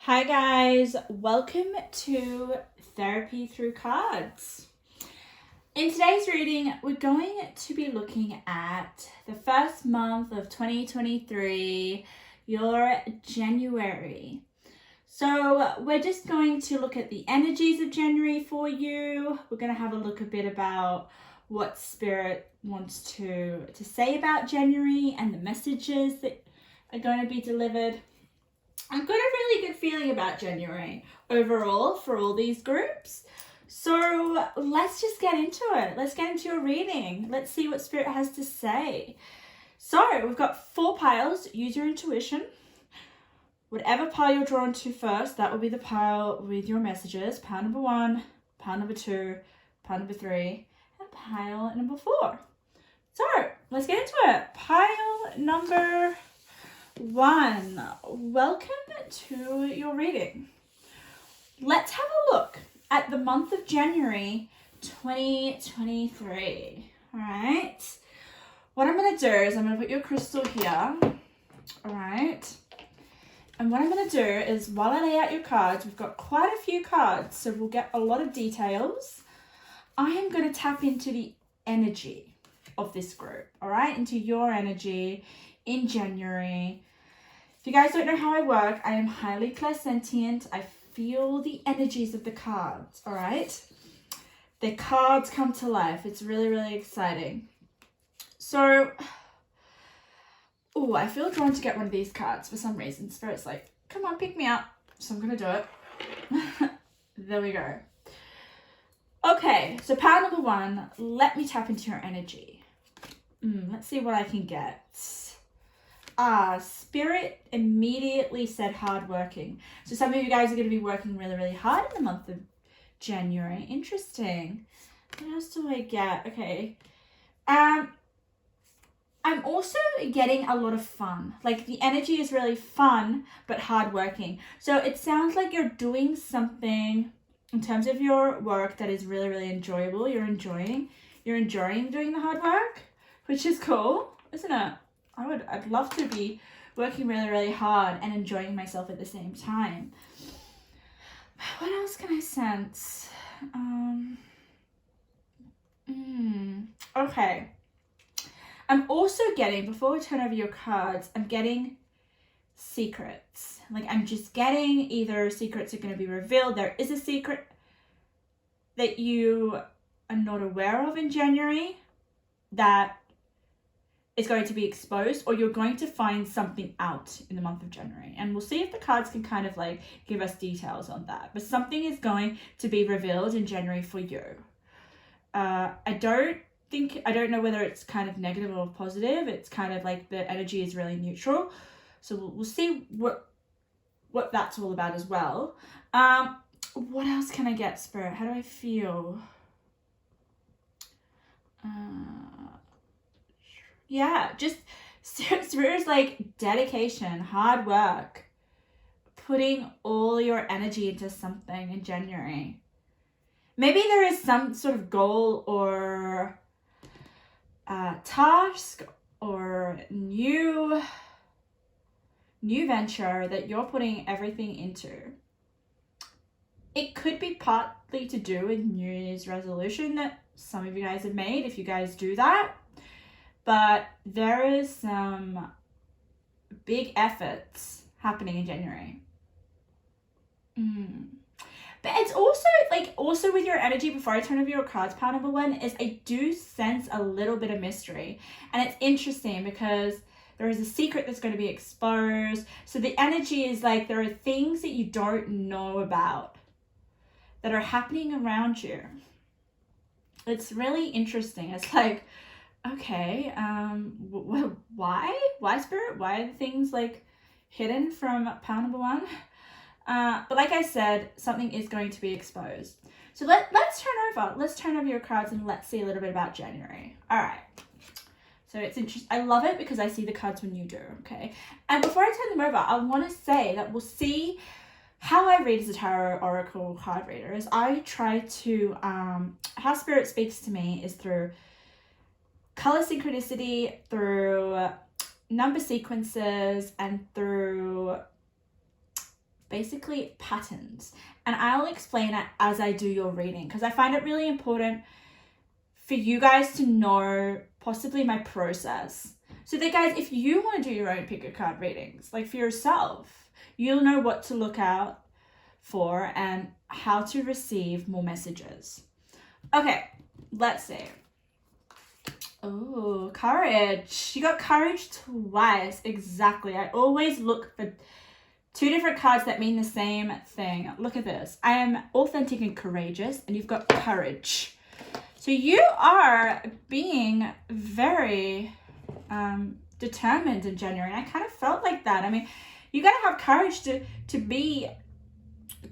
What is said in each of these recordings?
Hi guys, welcome to Therapy Through Cards. In today's reading, we're going to be looking at the first month of 2023, your January. So we're just going to look at the energies of January for you. We're going to have a look a bit about what Spirit wants to say about January and the messages that are going to be delivered. I've got a really good feeling about January overall for all these groups. So let's just get into it. Let's get into your reading. Let's see what Spirit has to say. So we've got 4 piles. Use your intuition. Whatever pile you're drawn to first, that will be the pile with your messages. Pile number 1, pile number 2, pile number 3, and pile number 4. So let's get into it. Pile number 1. Welcome to your reading. Let's have a look at the month of January 2023. All right. What I'm going to do is I'm going to put your crystal here. All right. And what I'm going to do is while I lay out your cards, we've got quite a few cards, so we'll get a lot of details. I am going to tap into the energy of this group, all right? Into your energy in January. If you guys don't know how I work, I am highly clairsentient. I feel the energies of the cards, all right? The cards come to life. It's really, really exciting. So, I feel drawn to get one of these cards for some reason. Spirit's like, come on, pick me up. So I'm going to do it. There we go. Okay, so pile number 1, let me tap into your energy. Let's see what I can get. Spirit immediately said hardworking. So some of you guys are going to be working really, really hard in the month of January. Interesting. What else do I get? Okay. I'm also getting a lot of fun. Like the energy is really fun, but hardworking. So it sounds like you're doing something in terms of your work that is really, really enjoyable. You're enjoying doing the hard work, which is cool, isn't it? I'd love to be working really, really hard and enjoying myself at the same time. What else can I sense? Okay. I'm also getting, before we turn over your cards, I'm getting secrets. Like I'm just getting either secrets are going to be revealed. There is a secret that you are not aware of in January that is going to be exposed, or you're going to find something out in the month of January. And we'll see if the cards can kind of like give us details on that. But something is going to be revealed in January for you. I don't know whether it's kind of negative or positive. It's kind of like the energy is really neutral. So we'll see what that's all about as well. What else can I get, Spirit? How do I feel? Yeah, just Spirit's like dedication, hard work, putting all your energy into something in January. Maybe there is some sort of goal or task or new venture that you're putting everything into. It could be partly to do with New Year's resolution that some of you guys have made, if you guys do that. But there is some big efforts happening in January. But it's also with your energy, before I turn over your cards, pile number 1, is I do sense a little bit of mystery. And it's interesting because there is a secret that's going to be exposed. So the energy is like there are things that you don't know about that are happening around you. It's really interesting. It's like, okay, why Spirit? Why are the things like hidden from pile number 1? But like I said, something is going to be exposed. So let's turn over your cards and let's see a little bit about January. All right. So it's interesting. I love it because I see the cards when you do, okay? And before I turn them over, I want to say that we'll see how I read as a tarot oracle card reader is I try to, how Spirit speaks to me is through color synchronicity, through number sequences, and through basically patterns. And I'll explain it as I do your reading, because I find it really important for you guys to know possibly my process. So that, guys, if you want to do your own pick a card readings, like for yourself, you'll know what to look out for and how to receive more messages. Okay, let's see. Oh, courage. You got courage twice. Exactly. I always look for two different cards that mean the same thing. Look at this. I am authentic and courageous, and you've got courage. So you are being very determined in January, and I kind of felt like that. I mean, you got to have courage to be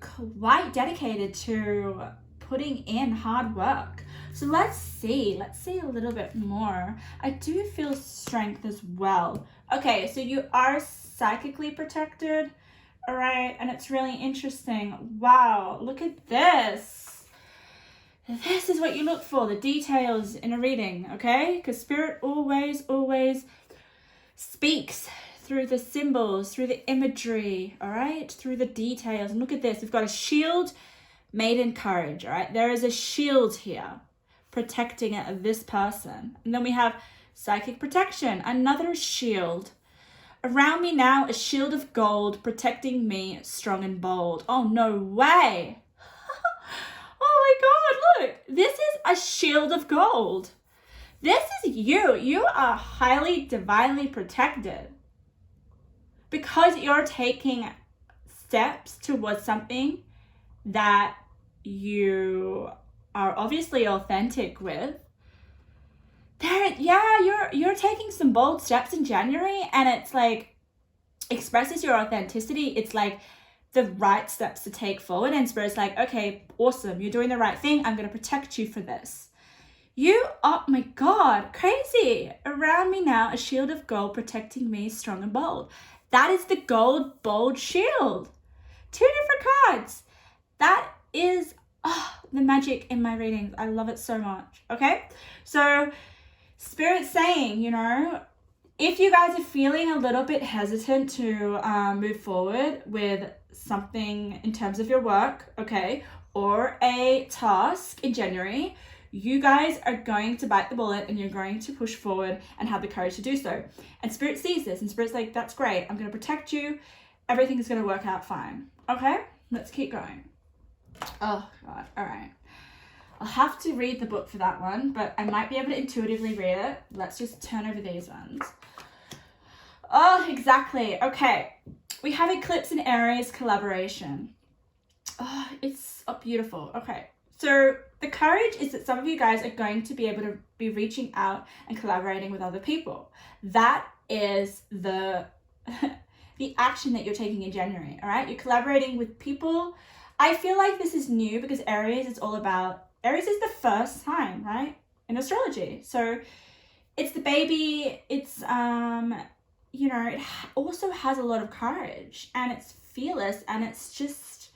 quite dedicated to putting in hard work. So let's see a little bit more. I do feel strength as well. Okay, so you are psychically protected, all right, and it's really interesting. Wow, look at this. This is what you look for, the details in a reading, okay? Because Spirit always speaks through the symbols, through the imagery, all right? Through the details. And look at this. We've got a shield made in courage, all right? There is a shield here protecting this person. And then we have psychic protection, another shield. Around me now, a shield of gold protecting me, strong and bold. Oh, no way. Oh my God, look. This is a shield of gold. This is you. You are highly divinely protected because you're taking steps towards something that you are obviously authentic with. You're taking some bold steps in January, and it's like expresses your authenticity. It's like the right steps to take forward, and Spirit's like, okay, awesome, you're doing the right thing. I'm going to protect you for this. Oh my God, crazy. Around me now, a shield of gold protecting me, strong and bold. That is the gold bold shield. Two different cards. That is the magic in my readings. I love it so much. Okay, so Spirit's saying, if you guys are feeling a little bit hesitant to move forward with something in terms of your work, okay, or a task in January, you guys are going to bite the bullet and you're going to push forward and have the courage to do so. And Spirit sees this, and Spirit's like, that's great. I'm going to protect you. Everything is going to work out fine. Okay, let's keep going. Oh God, all right. I'll have to read the book for that one, but I might be able to intuitively read it. Let's just turn over these ones. Oh, exactly. Okay, we have Eclipse and Aries collaboration. Oh, it's beautiful. Okay, so the courage is that some of you guys are going to be able to be reaching out and collaborating with other people. That is the the action that you're taking in January, all right? You're collaborating with people. I feel like this is new because Aries is the first sign, right, in astrology. So it's the baby, it's, it also has a lot of courage, and it's fearless, and it's just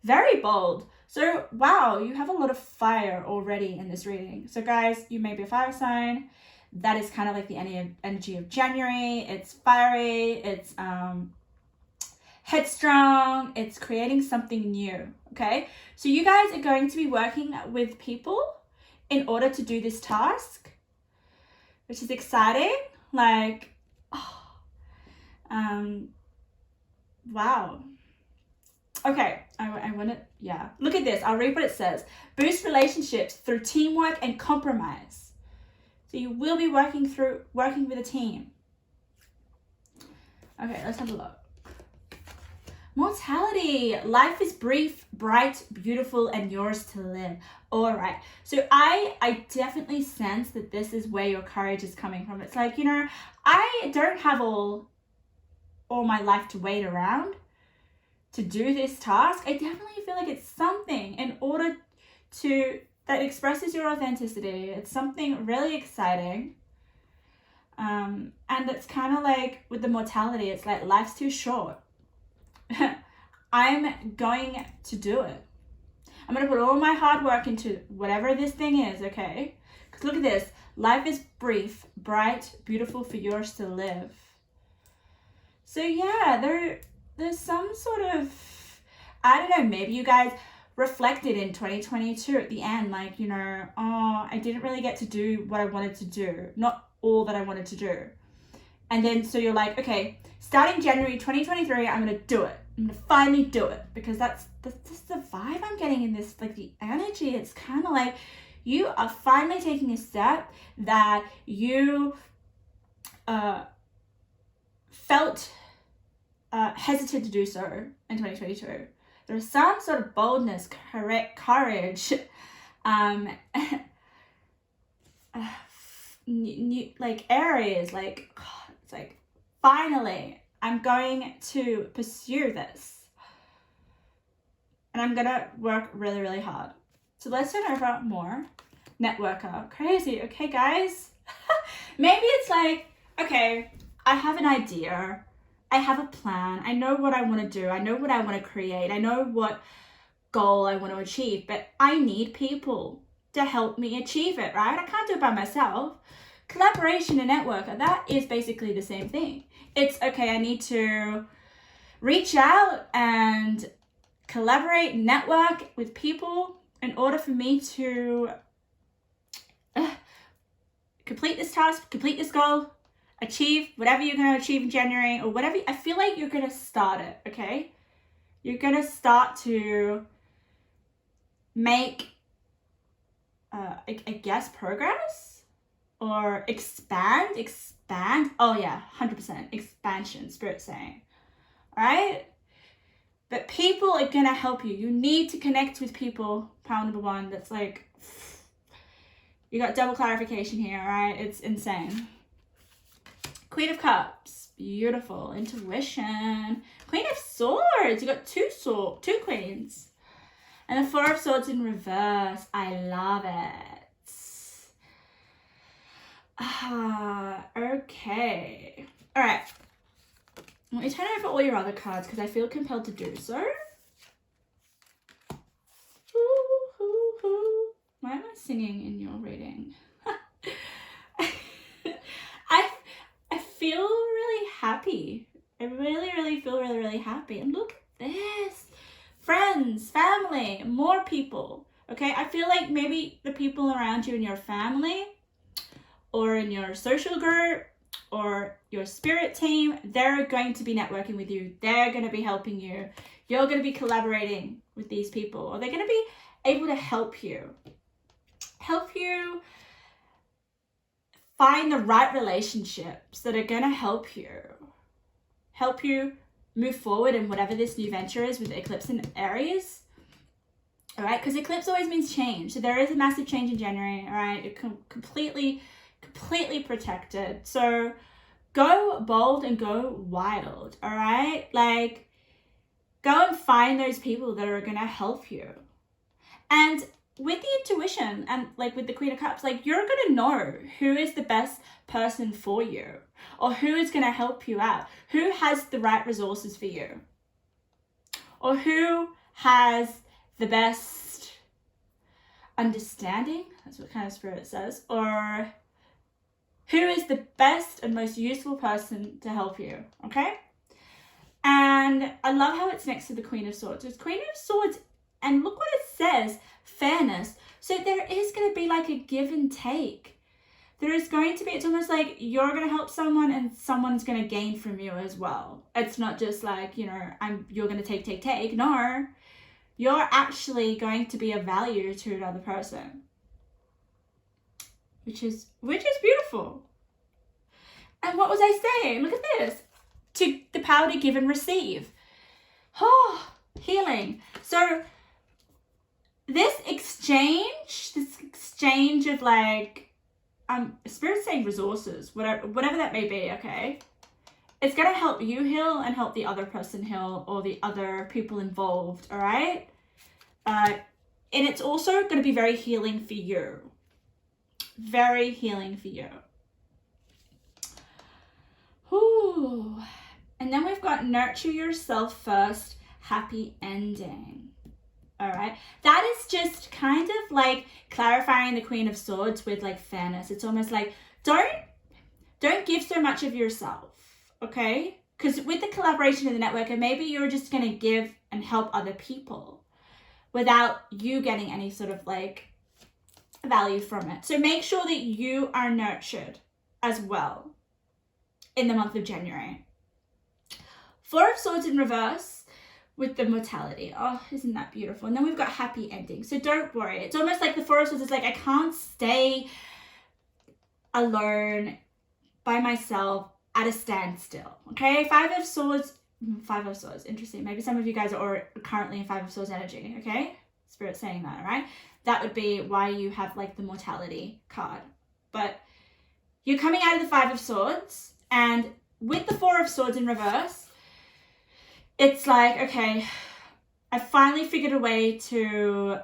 very bold. So, wow, you have a lot of fire already in this reading. So guys, you may be a fire sign. That is kind of like the energy of January. It's fiery, it's headstrong, it's creating something new, okay? So you guys are going to be working with people in order to do this task, which is exciting. Like, wow. Okay, I want to, yeah. Look at this, I'll read what it says. Boost relationships through teamwork and compromise. So you will be working with a team. Okay, let's have a look. Mortality. Life is brief, bright, beautiful, and yours to live. All right. So I definitely sense that this is where your courage is coming from. It's like, I don't have all my life to wait around to do this task. I definitely feel like it's something in order that expresses your authenticity. It's something really exciting. And it's kind of like with the mortality, it's like life's too short. I'm going to do it. I'm going to put all my hard work into whatever this thing is, okay? Because look at this. Life is brief, bright, beautiful, for yours to live. So yeah, there's some sort of I don't know, maybe you guys reflected in 2022 at the end, like, you know, oh, I didn't really get to do what I wanted to do, not all that I wanted to do. And then so you're like, okay, starting January 2023, I'm gonna do it. I'm gonna finally do it, because that's just the vibe I'm getting in this, like the energy. It's kind of like you are finally taking a step that you felt hesitant to do so in 2022. There's some sort of boldness, courage, like areas, like, God, it's like, finally, I'm going to pursue this. And I'm gonna work really, really hard. So let's turn over more. Networker, crazy, okay guys? Maybe it's like, okay, I have an idea, I have a plan, I know what I want to do, I know what I want to create, I know what goal I want to achieve, but I need people to help me achieve it, right? I can't do it by myself. Collaboration and networker, that is basically the same thing. It's, okay, I need to reach out and collaborate, network with people in order for me to complete this task, complete this goal, achieve whatever you're going to achieve in January, or whatever. I feel like you're going to start it, okay? You're going to start to make, I guess, progress or expand. Oh yeah, 100% expansion, Spirit's saying, all right? But people are going to help you. You need to connect with people, power number one. That's like, you got double clarification here, all right? It's insane. Queen of Cups, beautiful. Intuition. Queen of Swords, you got two queens. And the Four of Swords in reverse. I love it. Okay. All right. Let me turn over all your other cards because I feel compelled to do so. Why am I singing in your reading? I feel really happy. I really, really feel really, really happy. And look at this. Friends, family, more people. Okay, I feel like maybe the people around you in your family or in your social group or your spirit team, they're going to be networking with you. They're going to be helping you. You're going to be collaborating with these people, or they're going to be able to help you find the right relationships that are going to help you move forward in whatever this new venture is with eclipse in Aries. All right, because eclipse always means change. So there is a massive change in January. All right, you're completely protected. So go bold and go wild. All right, like go and find those people that are going to help you. And with the intuition and like with the Queen of Cups, like you're going to know who is the best person for you, or who is going to help you out, who has the right resources for you, or who has the best understanding, that's what kind of Spirit says, or who is the best and most useful person to help you, okay? And I love how it's next to the Queen of Swords. It's Queen of Swords, and look what it says, fairness. So there is going to be like a give and take. There is going to be, it's almost like you're going to help someone and someone's going to gain from you as well. It's not just like, you know, you're going to take. No, you're actually going to be of value to another person, which is beautiful. And what was I saying? Look at this. To the power to give and receive. Oh, healing. So this exchange of like, Spirit's saying resources, whatever that may be, okay? It's going to help you heal and help the other person heal, or the other people involved, all right? And it's also going to be very healing for you. Very healing for you. Ooh. And then we've got nurture yourself first, happy ending. All right, that is just kind of like clarifying the Queen of Swords with like fairness. It's almost like don't give so much of yourself, okay? because with the collaboration and the networker, maybe you're just going to give and help other people without you getting any sort of like value from it. So make sure that you are nurtured as well in the month of January. Four of Swords in reverse with the mortality. Oh, isn't that beautiful? And then we've got happy ending. So don't worry. It's almost like the Four of Swords is like, I can't stay alone by myself at a standstill. Okay, Five of Swords, interesting. Maybe some of you guys are currently in Five of Swords energy. Okay, Spirit saying that, right? That would be why you have like the mortality card. But you're coming out of the Five of Swords, and with the Four of Swords in reverse, it's like, okay, I finally figured a way to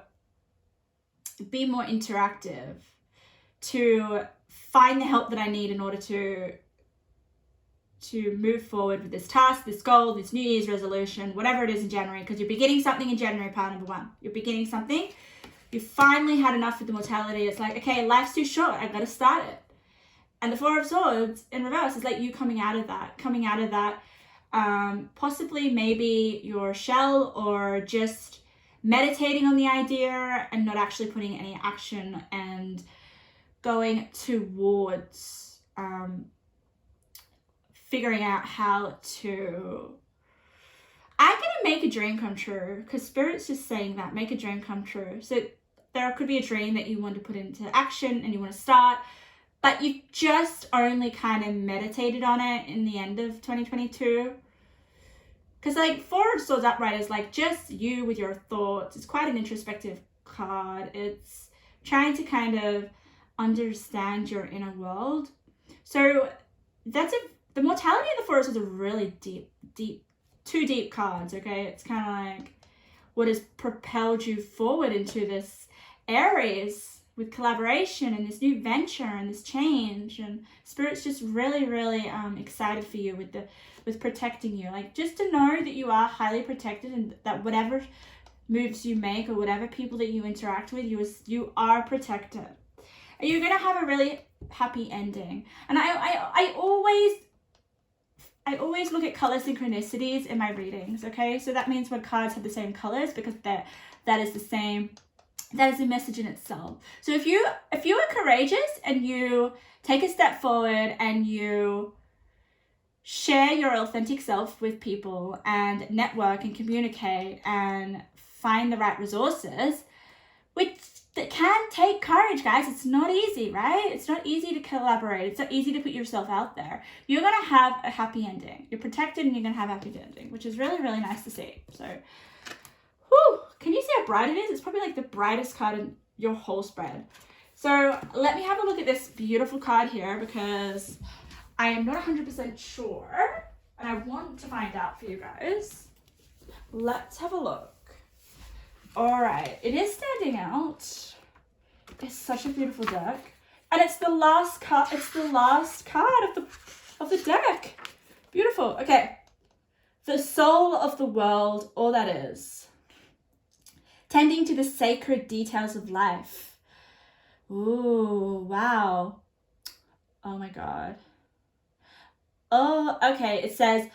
be more interactive, to find the help that I need in order to move forward with this task, this goal, this New Year's resolution, whatever it is in January, because you're beginning something in January, part number one. You're beginning something. You finally had enough with the mortality. It's like, okay, life's too short. I've got to start it. And the Four of Swords in reverse is like you coming out of that, possibly maybe your shell, or just meditating on the idea and not actually putting any action and going towards figuring out how to, I'm gonna make a dream come true, because Spirit's just saying that, make a dream come true. So there could be a dream that you want to put into action and you want to start, but you just only kind of meditated on it in the end of 2022. Because like Four of Swords upright is like just you with your thoughts. It's quite an introspective card. It's trying to kind of understand your inner world. So the mortality and the Four of Swords are really deep, two deep cards, okay? It's kind of like what has propelled you forward into this Aries with collaboration and this new venture and this change, and Spirit's just really, really excited for you with protecting you. Like, just to know that you are highly protected, and that whatever moves you make or whatever people that you interact with, you are protected. And you're gonna have a really happy ending. And I always look at color synchronicities in my readings, okay? So that means when cards have the same colors, because that is the message in itself. So if you are courageous and you take a step forward and you share your authentic self with people and network and communicate and find the right resources, which that can take courage, guys. It's not easy, right? It's not easy to collaborate. It's not easy to put yourself out there. You're going to have a happy ending. You're protected and you're going to have a happy ending, which is really, really nice to see. So, whew, can you see how bright it is? It's probably like the brightest card in your whole spread. So let me have a look at this beautiful card here, because I am not 100% sure and I want to find out for you guys. Let's have a look. All right, it is standing out. It's such a beautiful deck, and it's the last card. It's the last card of the deck. Beautiful. Okay, the soul of the world, all that is. Tending to the sacred details of life. Ooh, wow. Oh my God. Oh, okay. It says,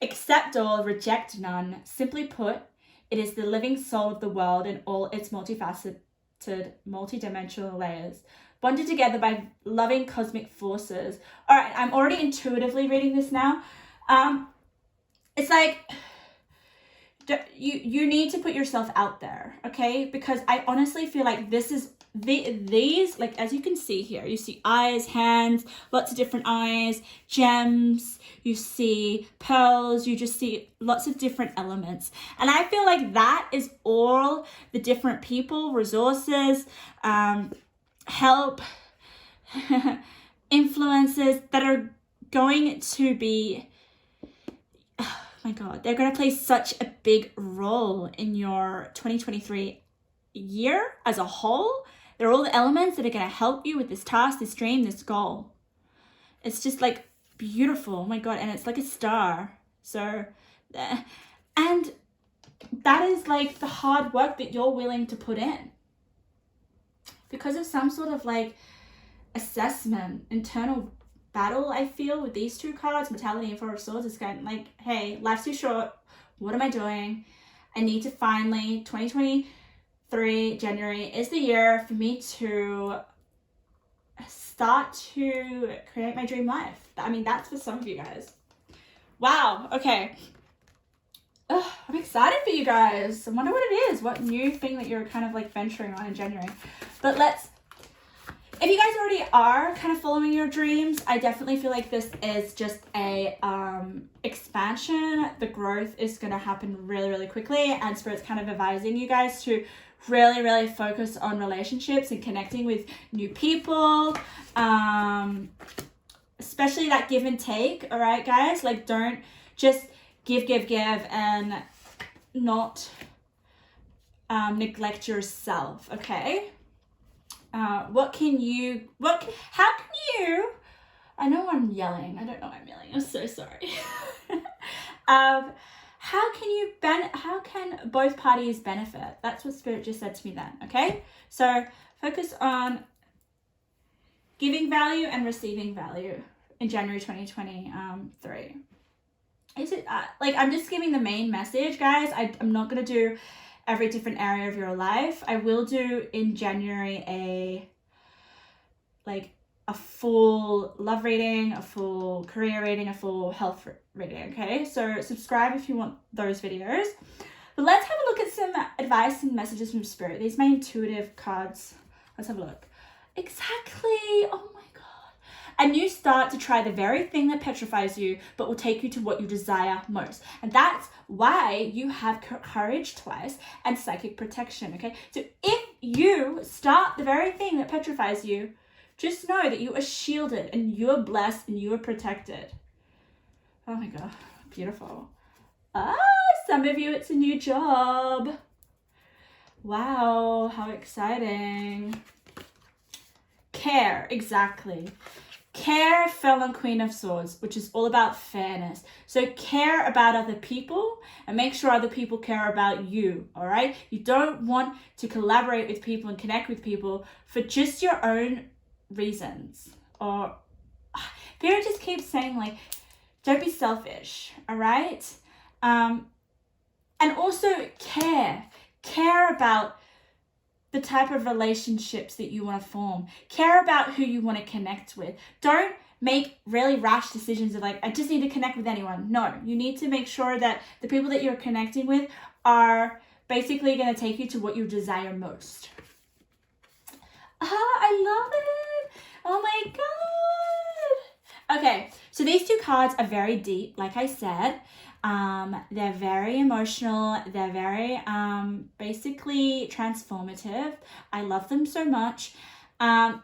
accept all, reject none. Simply put, it is the living soul of the world in all its multifaceted, multidimensional layers, bonded together by loving cosmic forces. All right, I'm already intuitively reading this now. It's like you need to put yourself out there, okay? Because I honestly feel like this is these, like, as you can see here, you see eyes, hands, lots of different eyes, gems, you see pearls, you just see lots of different elements. And I feel like that is all the different people, resources, help, influences that are going to be, oh my God, they're going to play such a big role in your 2023 year as a whole. They're all the elements that are going to help you with this task, this dream, this goal. It's just like beautiful. Oh my God. And it's like a star. So, and that is like the hard work that you're willing to put in because of some sort of like assessment, internal battle I feel with these two cards, Mortality and Four of Swords, is kind of like, hey, life's too short. What am I doing? I need to finally, 2023, January is the year for me to start to create my dream life. I mean, that's for some of you guys. Wow, okay. Ugh, I'm excited for you guys. I wonder what it is, what new thing that you're kind of like venturing on in January. But if you guys already are kind of following your dreams, I definitely feel like this is just a expansion. The growth is going to happen really, really quickly, and Spirit's kind of advising you guys to really, really focus on relationships and connecting with new people, especially that give and take. All right, guys, like don't just give and not neglect yourself. Okay. How can you, I know I'm yelling. I don't know I'm yelling. I'm so sorry. How can both parties benefit? That's what Spirit just said to me then, okay? So focus on giving value and receiving value in January 2023. Is it, I'm just giving the main message, guys. I'm not going to do every different area of your life. I will do in January a full love reading, a full career reading, a full health reading, okay? So subscribe if you want those videos. But let's have a look at some advice and messages from Spirit. These are my intuitive cards. Let's have a look. Exactly. Oh my God. A new start to try the very thing that petrifies you, but will take you to what you desire most. And that's why you have courage twice and psychic protection, okay? So if you start the very thing that petrifies you, just know that you are shielded and you are blessed and you are protected. Oh my God, beautiful. Some of you, it's a new job. Wow, how exciting. Care, exactly. Care fell on Queen of Swords, which is all about fairness. So care about other people and make sure other people care about you, all right? You don't want to collaborate with people and connect with people for just your own reasons. Or Spirit just keeps saying, like, don't be selfish, all right? And also care about the type of relationships that you want to form. Care about who you want to connect with. Don't make really rash decisions of like, I just need to connect with anyone. No, you need to make sure that the people that you're connecting with are basically going to take you to what you desire most. I love it. Oh my God. Okay, so these two cards are very deep, like I said. They're very emotional. They're very basically transformative. I love them so much. And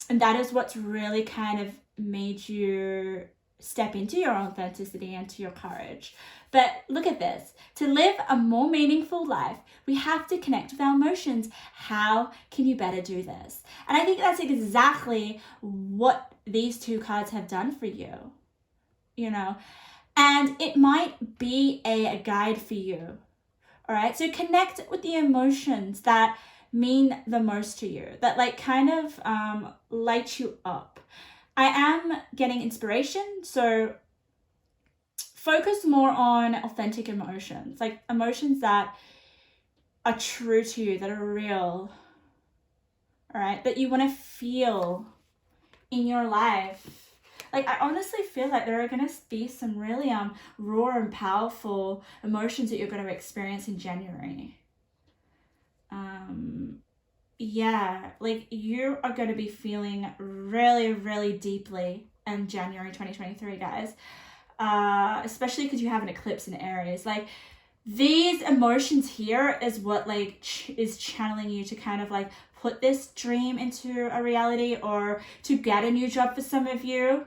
that is what's really kind of made you step into your authenticity and to your courage. But look at this. To live a more meaningful life, we have to connect with our emotions. How can you better do this? And I think that's exactly what these two cards have done for you, you know. And it might be a guide for you, all right? So connect with the emotions that mean the most to you, that like kind of light you up. I am getting inspiration, so focus more on authentic emotions, like emotions that are true to you, that are real, all right? That you want to feel in your life. Like, I honestly feel like there are going to be some really raw and powerful emotions that you're going to experience in January. Yeah, like you are going to be feeling really, really deeply in January 2023, guys. Especially because you have an eclipse in Aries. Like, these emotions here is what like is channeling you to kind of like put this dream into a reality, or to get a new job for some of you,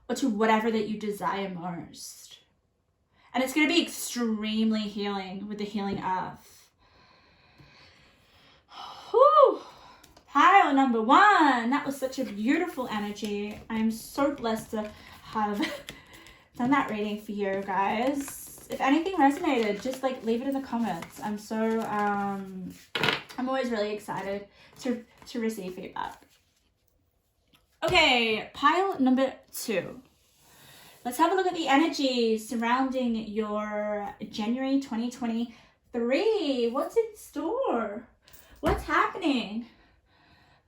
or to whatever that you desire most. And it's going to be extremely healing with the healing earth. Whew. Pile number one. That was such a beautiful energy. I'm so blessed to have done that reading for you guys. If anything resonated, just like leave it in the comments. I'm always really excited to receive feedback. Okay, pile number 2. Let's have a look at the energy surrounding your January 2023. What's in store? What's happening?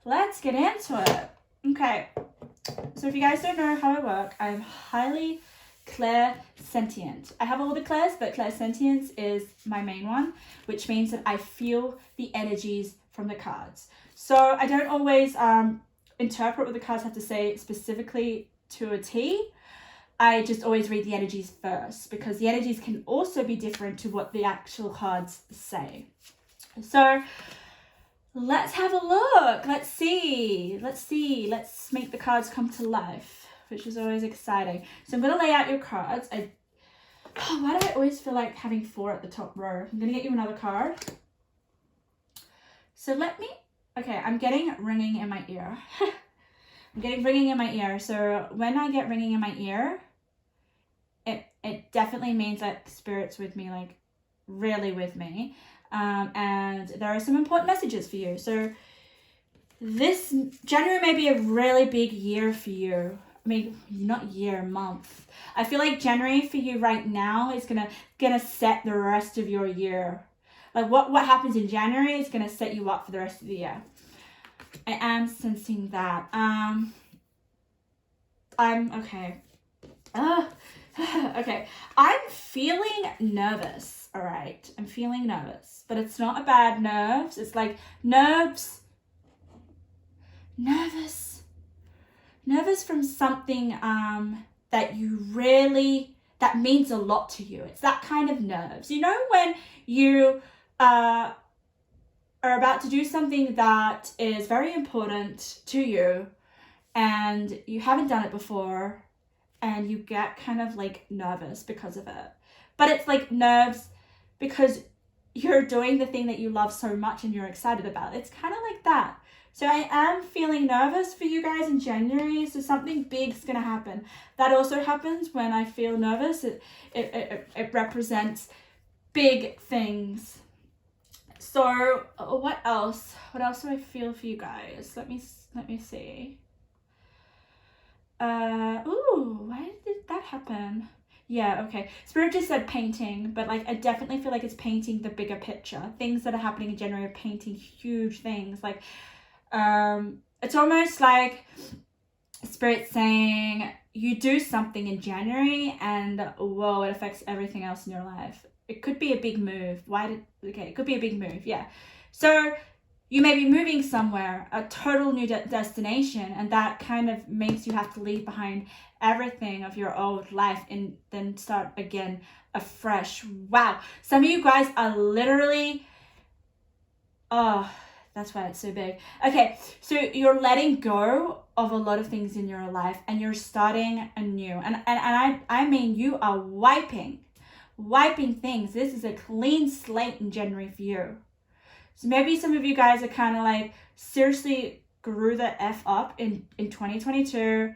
Let's get into it. Okay, so if you guys don't know how I work, I'm highly clairsentient. I have all the clairs, but clairsentience is my main one, which means that I feel the energies from the cards. So I don't always interpret what the cards have to say specifically to a T. I just always read the energies first, because the energies can also be different to what the actual cards say. So let's have a look. Let's see. Let's make the cards come to life, which is always exciting. So I'm going to lay out your cards. Why do I always feel like having 4 at the top row? I'm going to get you another card. So I'm getting ringing in my ear. I'm getting ringing in my ear. So when I get ringing in my ear, it definitely means that Spirit's with me, like really with me. And there are some important messages for you. So this January may be a really big year for you. I mean, not year, month. I feel like January for you right now is gonna set the rest of your year. Like what happens in January is gonna set you up for the rest of the year. I am sensing that. I'm okay. Okay. I'm feeling nervous. All right. I'm feeling nervous, but it's not a bad nerves. It's like nervous from something that means a lot to you. It's that kind of nerves. You know, when you are about to do something that is very important to you and you haven't done it before, and you get kind of like nervous because of it. But it's like nerves because you're doing the thing that you love so much and you're excited about. It's kind of like that. So I am feeling nervous for you guys in January. So something big's gonna happen. That also happens when I feel nervous. It represents big things. So what else? What else do I feel for you guys? Let me see. Why did that happen? Yeah, okay. Spirit just said painting, but like I definitely feel like it's painting the bigger picture. Things that are happening in January are painting huge things. Like it's almost like Spirit saying you do something in January and whoa, it affects everything else in your life. It could be a big move. It could be a big move, yeah. So you may be moving somewhere, a total new destination, and that kind of makes you have to leave behind everything of your old life and then start again afresh. Wow. Some of you guys are literally, that's why it's so big. Okay, so you're letting go of a lot of things in your life and you're starting anew. And I mean, you are wiping things. This is a clean slate in January for you. So maybe some of you guys are kind of like seriously grew the F up in 2022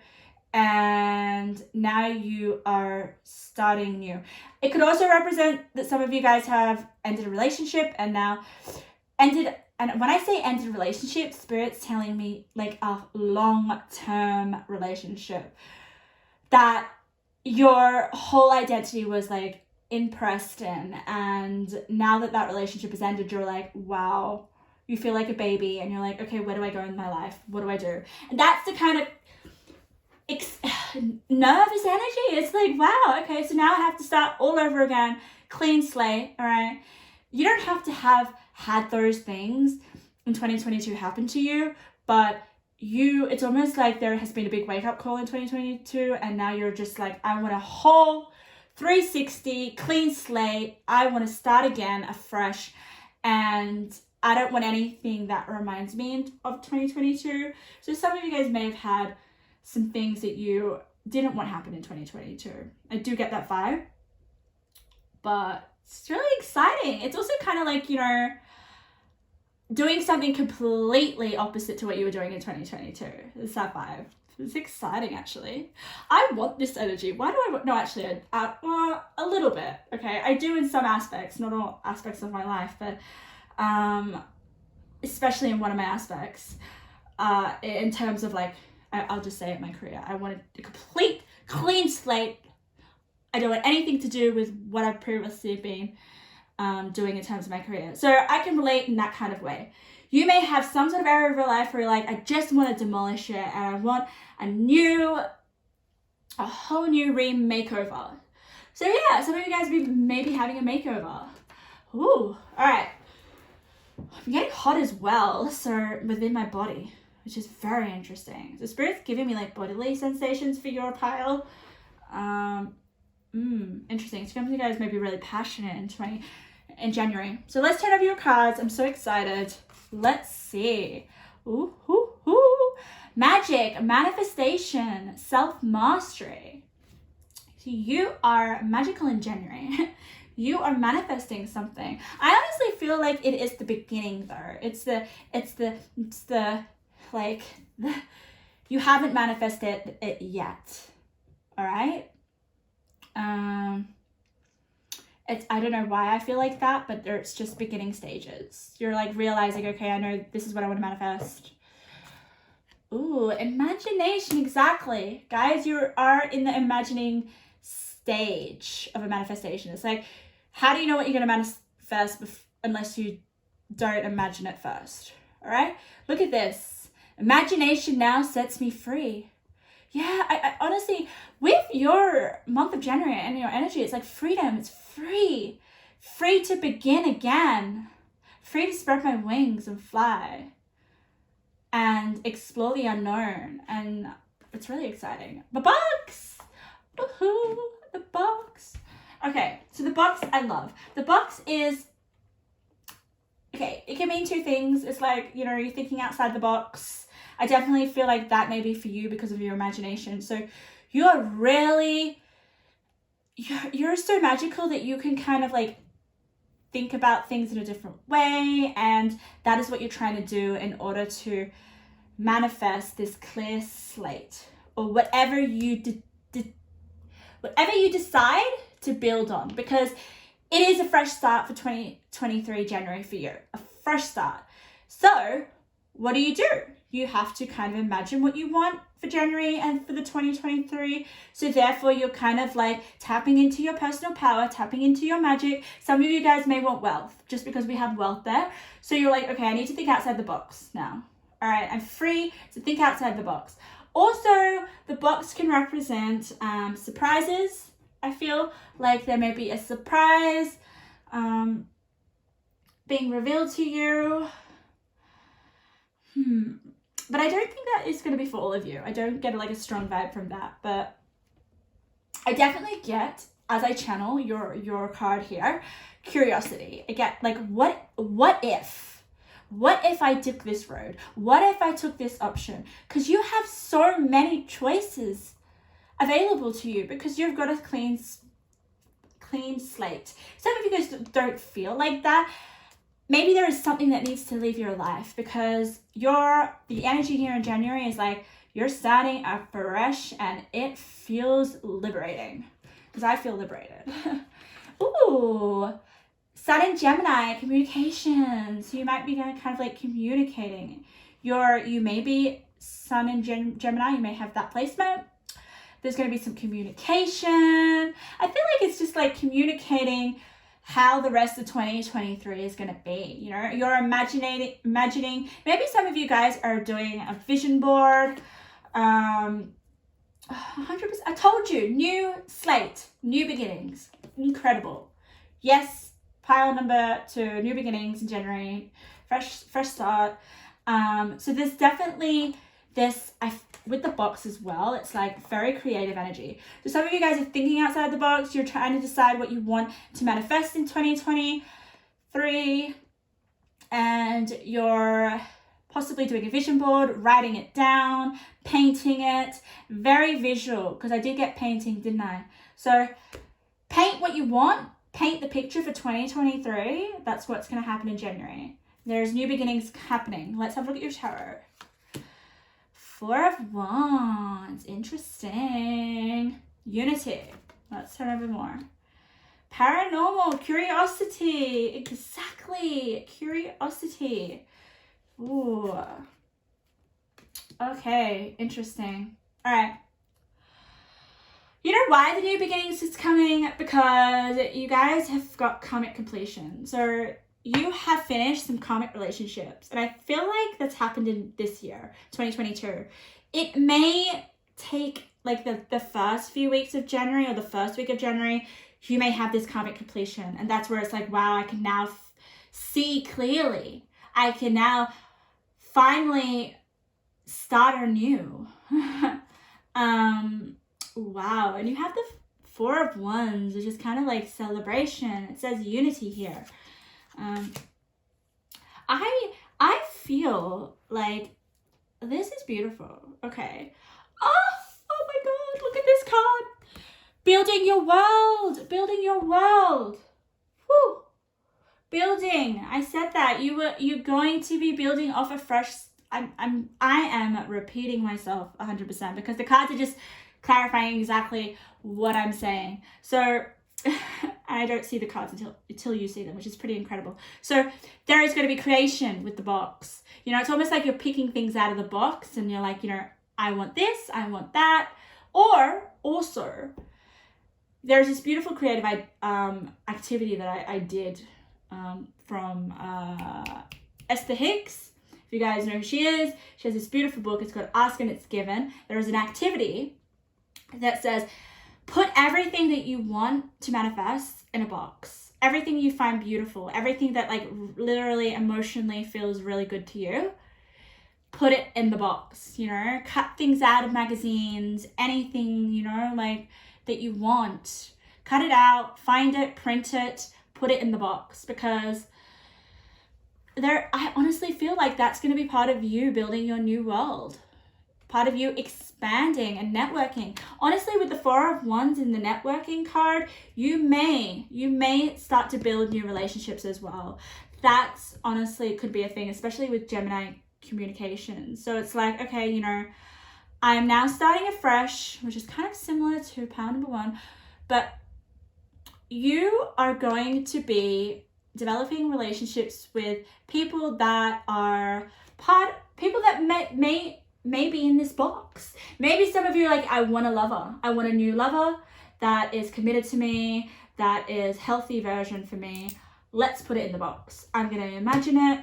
and now you are starting new. It could also represent that some of you guys have ended a relationship and now and when I say ended relationship, Spirit's telling me like a long-term relationship that your whole identity was like in Preston, and now that relationship has ended, you're like, wow, you feel like a baby and you're like, okay, where do I go in my life? What do I do? And that's the kind of nervous energy. It's like, wow, okay, so now I have to start all over again, clean slate. All right, you don't have to have had those things in 2022 happen to you, but it's almost like there has been a big wake-up call in 2022 and now you're just like, I want a whole 360 clean slate. I want to start again afresh, and I don't want anything that reminds me of 2022. So some of you guys may have had some things that you didn't want happen in 2022. I do get that vibe, but it's really exciting. It's also kind of like, you know, doing something completely opposite to what you were doing in 2022. It's that vibe. It's exciting, actually. I want this energy. Why do I want? No, actually, a little bit. Okay, I do in some aspects, not all aspects of my life, but especially in one of my aspects, in terms of like I'll just say it, my career. I wanted a complete clean slate. I don't want anything to do with what I've previously been doing in terms of my career. So I can relate in that kind of way. You may have some sort of area of your life where you're like, I just want to demolish it and I want a whole new makeover. So yeah, some of you guys may be having a makeover. Ooh, all right. I'm getting hot as well, so within my body, which is very interesting. The Spirit's giving me like bodily sensations for your pile. Interesting. Some of you guys may be really passionate in January. So let's turn over your cards. I'm so excited. Let's see. Ooh. Magic, manifestation, self-mastery. So you are magical in January. You are manifesting something. I honestly feel like it is the beginning though. It's the you haven't manifested it yet. All right. I don't know why I feel like that, but it's just beginning stages. You're like realizing, okay, I know this is what I want to manifest. Ooh, imagination, exactly. Guys, you are in the imagining stage of a manifestation. It's like, how do you know what you're going to manifest unless you don't imagine it first? All right, look at this. Imagination now sets me free. Yeah, I honestly, with your month of January and your energy, it's like freedom. It's free to begin again, free to spread my wings and fly and explore the unknown. And it's really exciting. The box. Woohoo, the box. Okay, so the box I love. The box is, okay, it can mean two things. It's like, you know, you're thinking outside the box. I definitely feel like that may be for you because of your imagination. So you're so magical that you can kind of like think about things in a different way. And that is what you're trying to do in order to manifest this clear slate or whatever you decide to build on, because it is a fresh start for 2023 January for you, a fresh start. So what do? You have to kind of imagine what you want for January and for the 2023. So therefore you're kind of like tapping into your personal power, tapping into your magic. Some of you guys may want wealth just because we have wealth there. So you're like, okay, I need to think outside the box now. All right, I'm free to think outside the box. Also, the box can represent surprises. I feel like there may be a surprise being revealed to you. But I don't think that is going to be for all of you. I don't get like a strong vibe from that, but I definitely get, as I channel your card here, curiosity. I get like, what if I took this road? What if I took this option? Because you have so many choices available to you because you've got a clean slate. Some of you guys don't feel like that. Maybe there is something that needs to leave your life because the energy here in January is like you're starting afresh and it feels liberating, because I feel liberated. Ooh, Sun in Gemini, communications. You might be kind of like communicating. You may be Sun in Gemini, you may have that placement. There's going to be some communication. I feel like it's just like communicating how the rest of 2023 is going to be. You know, you're imagining, maybe some of you guys are doing a vision board. 100%. I told you, new slate, new beginnings. Incredible. Yes, pile number 2, new beginnings in January, fresh start. So there's definitely this, with the box as well, it's like very creative energy. So some of you guys are thinking outside the box. You're trying to decide what you want to manifest in 2023, and you're possibly doing a vision board, writing it down, painting it. Very visual, because I did get painting, didn't I? So paint what you want, paint the picture for 2023. That's what's going to happen in January. There's new beginnings happening. Let's have a look at your tarot. 4 of Wands, interesting. Unity, let's turn over more. Paranormal, curiosity, exactly, curiosity. Ooh. Okay, interesting. All right. You know why the new beginnings is coming? Because you guys have got karmic completion. So you have finished some karmic relationships. And I feel like that's happened in this year, 2022. It may take like the first few weeks of January or the first week of January, you may have this karmic completion. And that's where it's like, wow, I can now see clearly. I can now finally start anew. Wow. And you have the Four of Wands, which is kind of like celebration. It says unity here. I feel like this is beautiful. Okay. Oh my God, look at this card. Building your world. Building your world. Whew. Building. I said that you're going to be building off a fresh. I am repeating myself 100% because the cards are just clarifying exactly what I'm saying. So I don't see the cards until you see them, which is pretty incredible. So there is going to be creation with the box. You know, it's almost like you're picking things out of the box and you're like, you know, I want this, I want that. Or also, there's this beautiful creative activity that I did from Esther Hicks. If you guys know who she is, she has this beautiful book. It's called Ask and It's Given. There is an activity that says, put everything that you want to manifest in a box. Everything you find beautiful, everything that like literally emotionally feels really good to you, put it in the box, you know, cut things out of magazines, anything, you know, like that you want. Cut it out, find it, print it, put it in the box, because I honestly feel like that's going to be part of you building your new world. Part of you expanding and networking. Honestly, with the Four of Wands in the networking card, you may start to build new relationships as well. That's honestly could be a thing, especially with Gemini communication. So it's like, okay, you know, I'm now starting afresh, which is kind of similar to pile number one, but you are going to be developing relationships with people that are people that may be in this box. Maybe some of you are like, I want a lover. I want a new lover that is committed to me, that is healthy version for me. Let's put it in the box. I'm going to imagine it.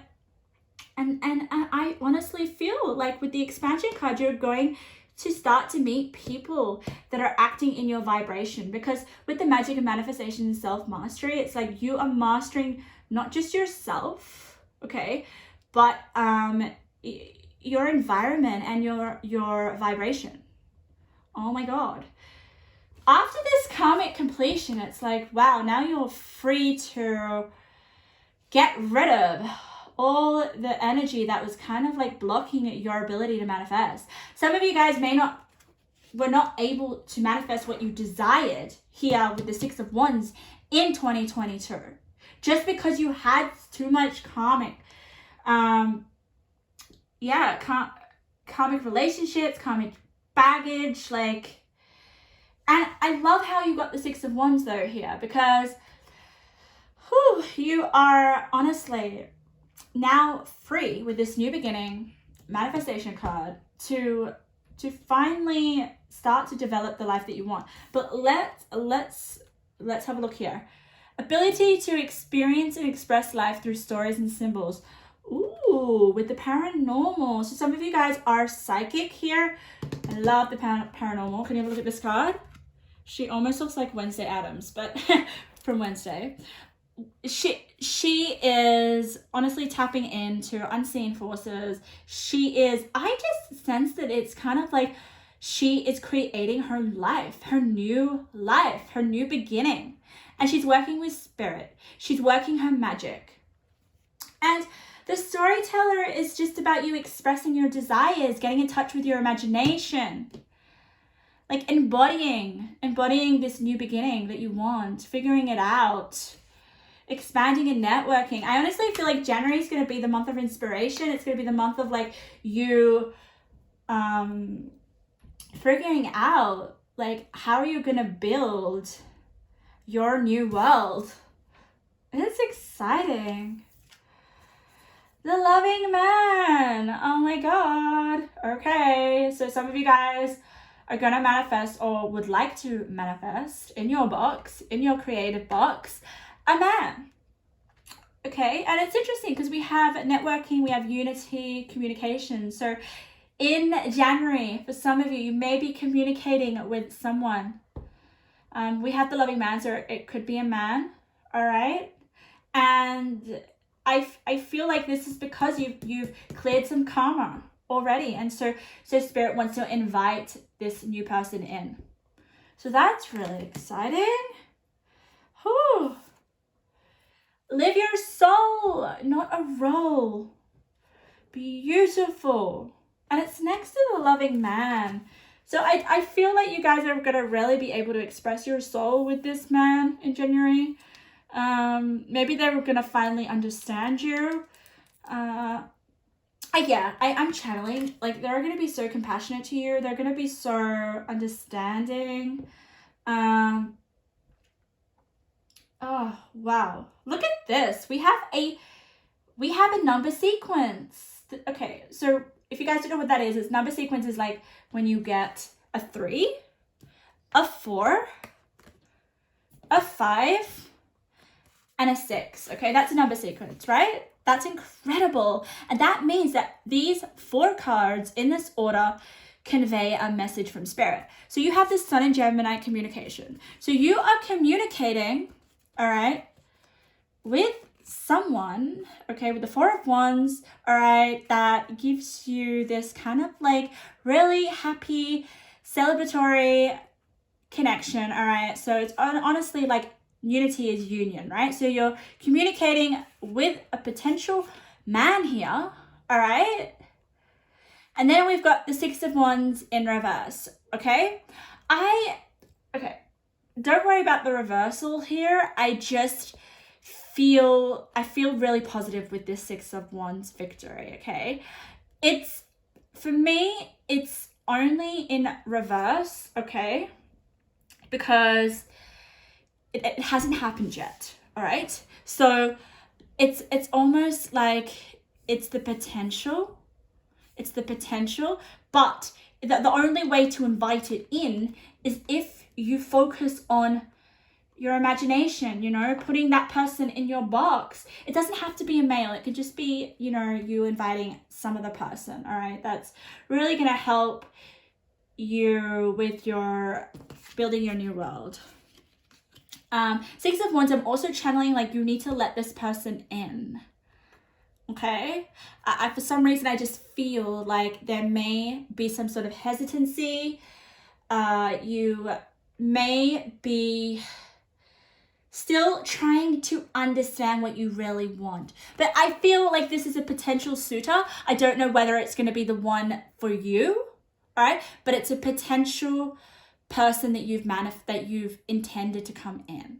And I honestly feel like with the expansion card, you're going to start to meet people that are acting in your vibration, because with the magic of manifestation and self-mastery, it's like you are mastering not just yourself, okay, but your environment and your vibration. Oh my God. After this karmic completion, it's like, wow, now you're free to get rid of all the energy that was kind of like blocking your ability to manifest. Some of you guys were not able to manifest what you desired here with the Six of Wands in 2022, just because you had too much karmic relationships, karmic baggage, like. And I love how you got the Six of Wands though here, because you are honestly now free with this new beginning manifestation card to finally start to develop the life that you want. But let's have a look here. Ability to experience and express life through stories and symbols. Ooh, with the paranormal. So some of you guys are psychic here. I love the paranormal. Can you have a look at this card? She almost looks like Wednesday Addams, but from Wednesday. She is honestly tapping into unseen forces. I just sense that it's kind of like she is creating her life, her new beginning. And she's working with spirit. She's working her magic. And the storyteller is just about you expressing your desires, getting in touch with your imagination. Like embodying this new beginning that you want, figuring it out, expanding and networking. I honestly feel like January is going to be the month of inspiration. It's going to be the month of like you figuring out like how are you going to build your new world. It's exciting. The loving man. Oh my God. Okay. So some of you guys are going to manifest or would like to manifest in your box, in your creative box, a man. Okay. And it's interesting because we have networking, we have unity, communication. So in January, for some of you, you may be communicating with someone. We have the loving man, so it could be a man. All right. And I feel like this is because you've cleared some karma already, and so Spirit wants to invite this new person in. So that's really exciting. Whew. Live your soul, not a role. Beautiful. And it's next to the loving man. So I feel like you guys are going to really be able to express your soul with this man in January. Maybe they're going to finally understand you. I'm channeling, like, they're going to be so compassionate to you. They're going to be so understanding. Oh, wow. Look at this. We have a number sequence. Okay, so if you guys don't know what that is, number sequence is like when you get a 3, a 4, a 5, and a 6. Okay, that's a number sequence, right? That's incredible. And that means that these 4 cards in this order convey a message from Spirit. So you have this Sun and Gemini communication. So you are communicating, all right, with someone, okay, with the 4 of Wands, all right, that gives you this kind of like really happy, celebratory connection, all right? So it's honestly like unity is union, right? So you're communicating with a potential man here, all right? And then we've got the 6 of Wands in reverse, okay? Don't worry about the reversal here. I feel really positive with this 6 of Wands victory, okay? For me, it's only in reverse, okay? Because it hasn't happened yet, all right? So it's almost like it's the potential, but the only way to invite it in is if you focus on your imagination, you know, putting that person in your box. It doesn't have to be a male. It could just be, you know, you inviting some other person, all right? That's really going to help you with your building your new world. 6 of Wands, I'm also channeling like you need to let this person in. Okay, for some reason I just feel like there may be some sort of hesitancy. You may be still trying to understand what you really want, but I feel like this is a potential suitor. I don't know whether it's going to be the one for you, all right, but it's a potential person that you've intended to come in.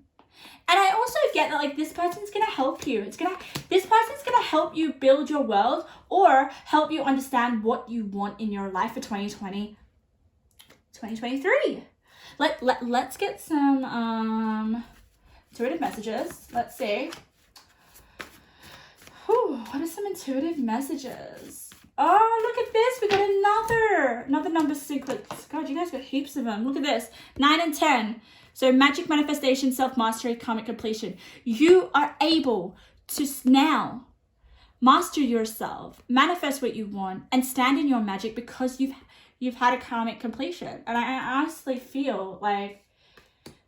And I also get that like this person's going to help you. This person's going to help you build your world or help you understand what you want in your life for 2023. Let's get some intuitive messages. Let's see. What are some intuitive messages? Oh, look at this. We got another number sequence. God, you guys got heaps of them. Look at this. 9 and 10. So magic, manifestation, self-mastery, karmic completion. You are able to now master yourself, manifest what you want, and stand in your magic because you've had a karmic completion. And I honestly feel like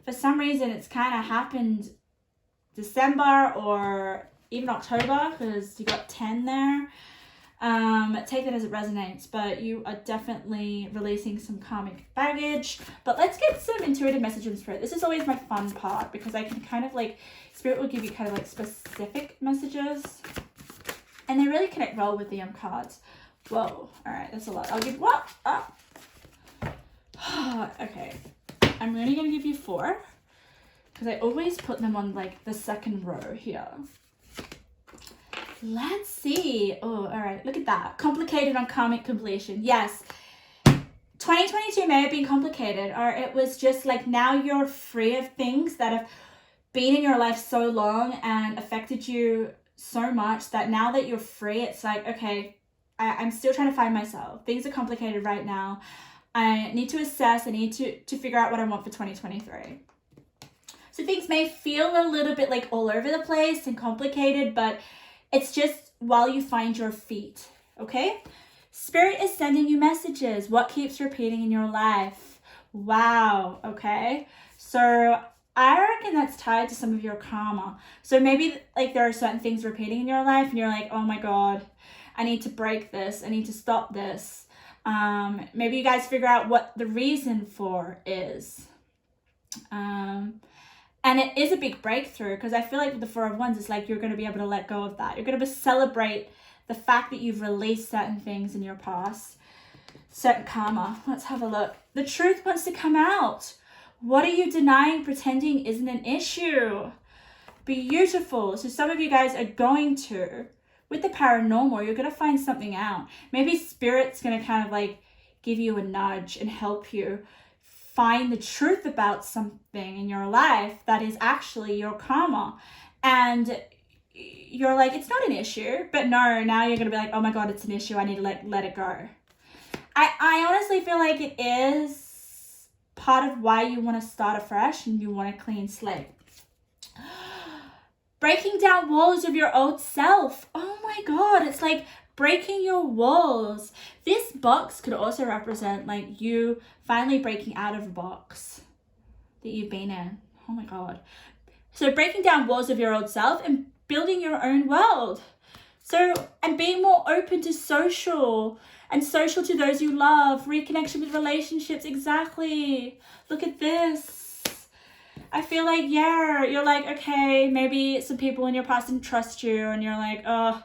for some reason it's kind of happened December or even October because you got 10 there. Take that as it resonates, but you are definitely releasing some karmic baggage. But let's get some intuitive message in Spirit. This is always my fun part because I can kind of like, Spirit will give you kind of like specific messages and they really connect well with the cards. Whoa, all right, that's a lot. I'll give, what? Okay, I'm only going to give you 4 because I always put them on like the second row here. Let's see. Oh, all right. Look at that. Complicated on karmic completion. Yes. 2022 may have been complicated, or it was just like now you're free of things that have been in your life so long and affected you so much that now that you're free, it's like, okay, I'm still trying to find myself. Things are complicated right now. I need to assess. I need to figure out what I want for 2023. So things may feel a little bit like all over the place and complicated, but it's just while you find your feet, okay? Spirit is sending you messages. What keeps repeating in your life? Wow, okay? So I reckon that's tied to some of your karma. So maybe like there are certain things repeating in your life and you're like, oh my God, I need to break this. I need to stop this. Maybe you guys figure out what the reason for is. And it is a big breakthrough, because I feel like with the Four of Wands, it's like you're going to be able to let go of that. You're going to celebrate the fact that you've released certain things in your past, certain karma. Let's have a look. The truth wants to come out. What are you denying, pretending isn't an issue? Beautiful. So some of you guys are going to, with the paranormal, you're going to find something out. Maybe Spirit's going to kind of like give you a nudge and help you find the truth about something in your life that is actually your karma. And you're like, it's not an issue, but no, now you're going to be like, oh my God, it's an issue. I need to let it go. I honestly feel like it is part of why you want to start afresh and you want a clean slate. Breaking down walls of your old self. Oh my God, it's like breaking your walls. This box could also represent like you finally breaking out of a box that you've been in. Oh my God. So breaking down walls of your old self and building your own world. So, and being more open to social to those you love, reconnection with relationships. Exactly. Look at this. I feel like, yeah, you're like, okay, maybe some people in your past didn't trust you and you're like, oh,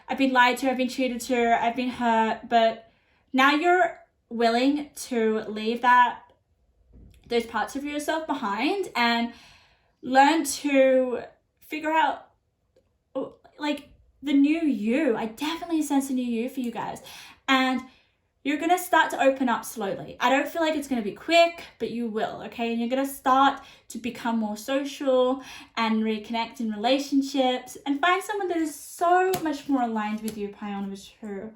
I've been lied to, I've been cheated to, I've been hurt, but now you're willing to leave those parts of yourself behind and learn to figure out like the new you. I definitely sense a new you for you guys. And you're going to start to open up slowly. I don't feel like it's going to be quick, but you will, okay? And you're going to start to become more social and reconnect in relationships and find someone that is so much more aligned with you, Pion was true.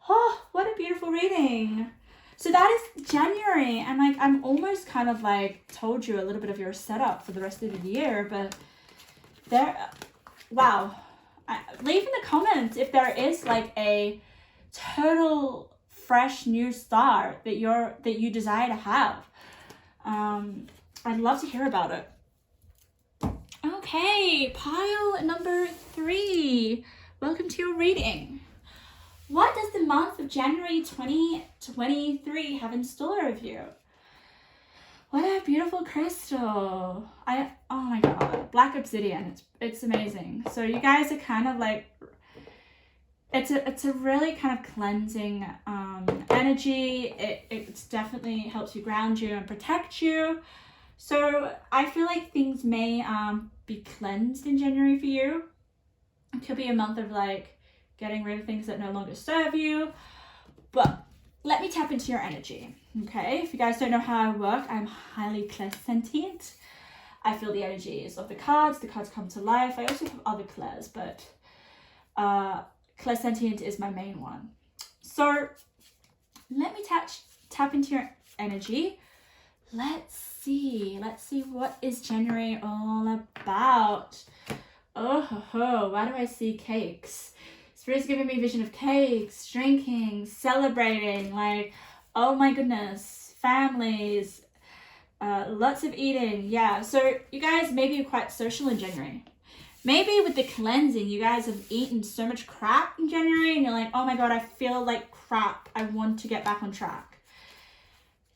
Oh, what a beautiful reading. So that is January. And like, I'm almost kind of like told you a little bit of your setup for the rest of the year, but wow. Leave in the comments if there is like a total fresh new start that you desire to have. I'd love to hear about it. Okay, pile number 3. Welcome to your reading. What does the month of January 2023 have in store of you? What a beautiful crystal. Oh my God, black obsidian. It's amazing. So you guys are kind of like, it's a really kind of cleansing energy. It definitely helps you ground you and protect you. So I feel like things may be cleansed in January for you. It could be a month of like getting rid of things that no longer serve you. But let me tap into your energy, okay? If you guys don't know how I work, I'm highly clairsentient. I feel the energies of the cards. The cards come to life. I also have other clairs, but clairsentient is my main one. So let me tap into your energy. Let's see what is January all about. Oh, why do I see cakes? Spirit's giving me vision of cakes, drinking, celebrating, like, oh my goodness, families, lots of eating. Yeah, so you guys maybe are quite social in January. Maybe with the cleansing, you guys have eaten so much crap in January and you're like, oh my God, I feel like crap. I want to get back on track.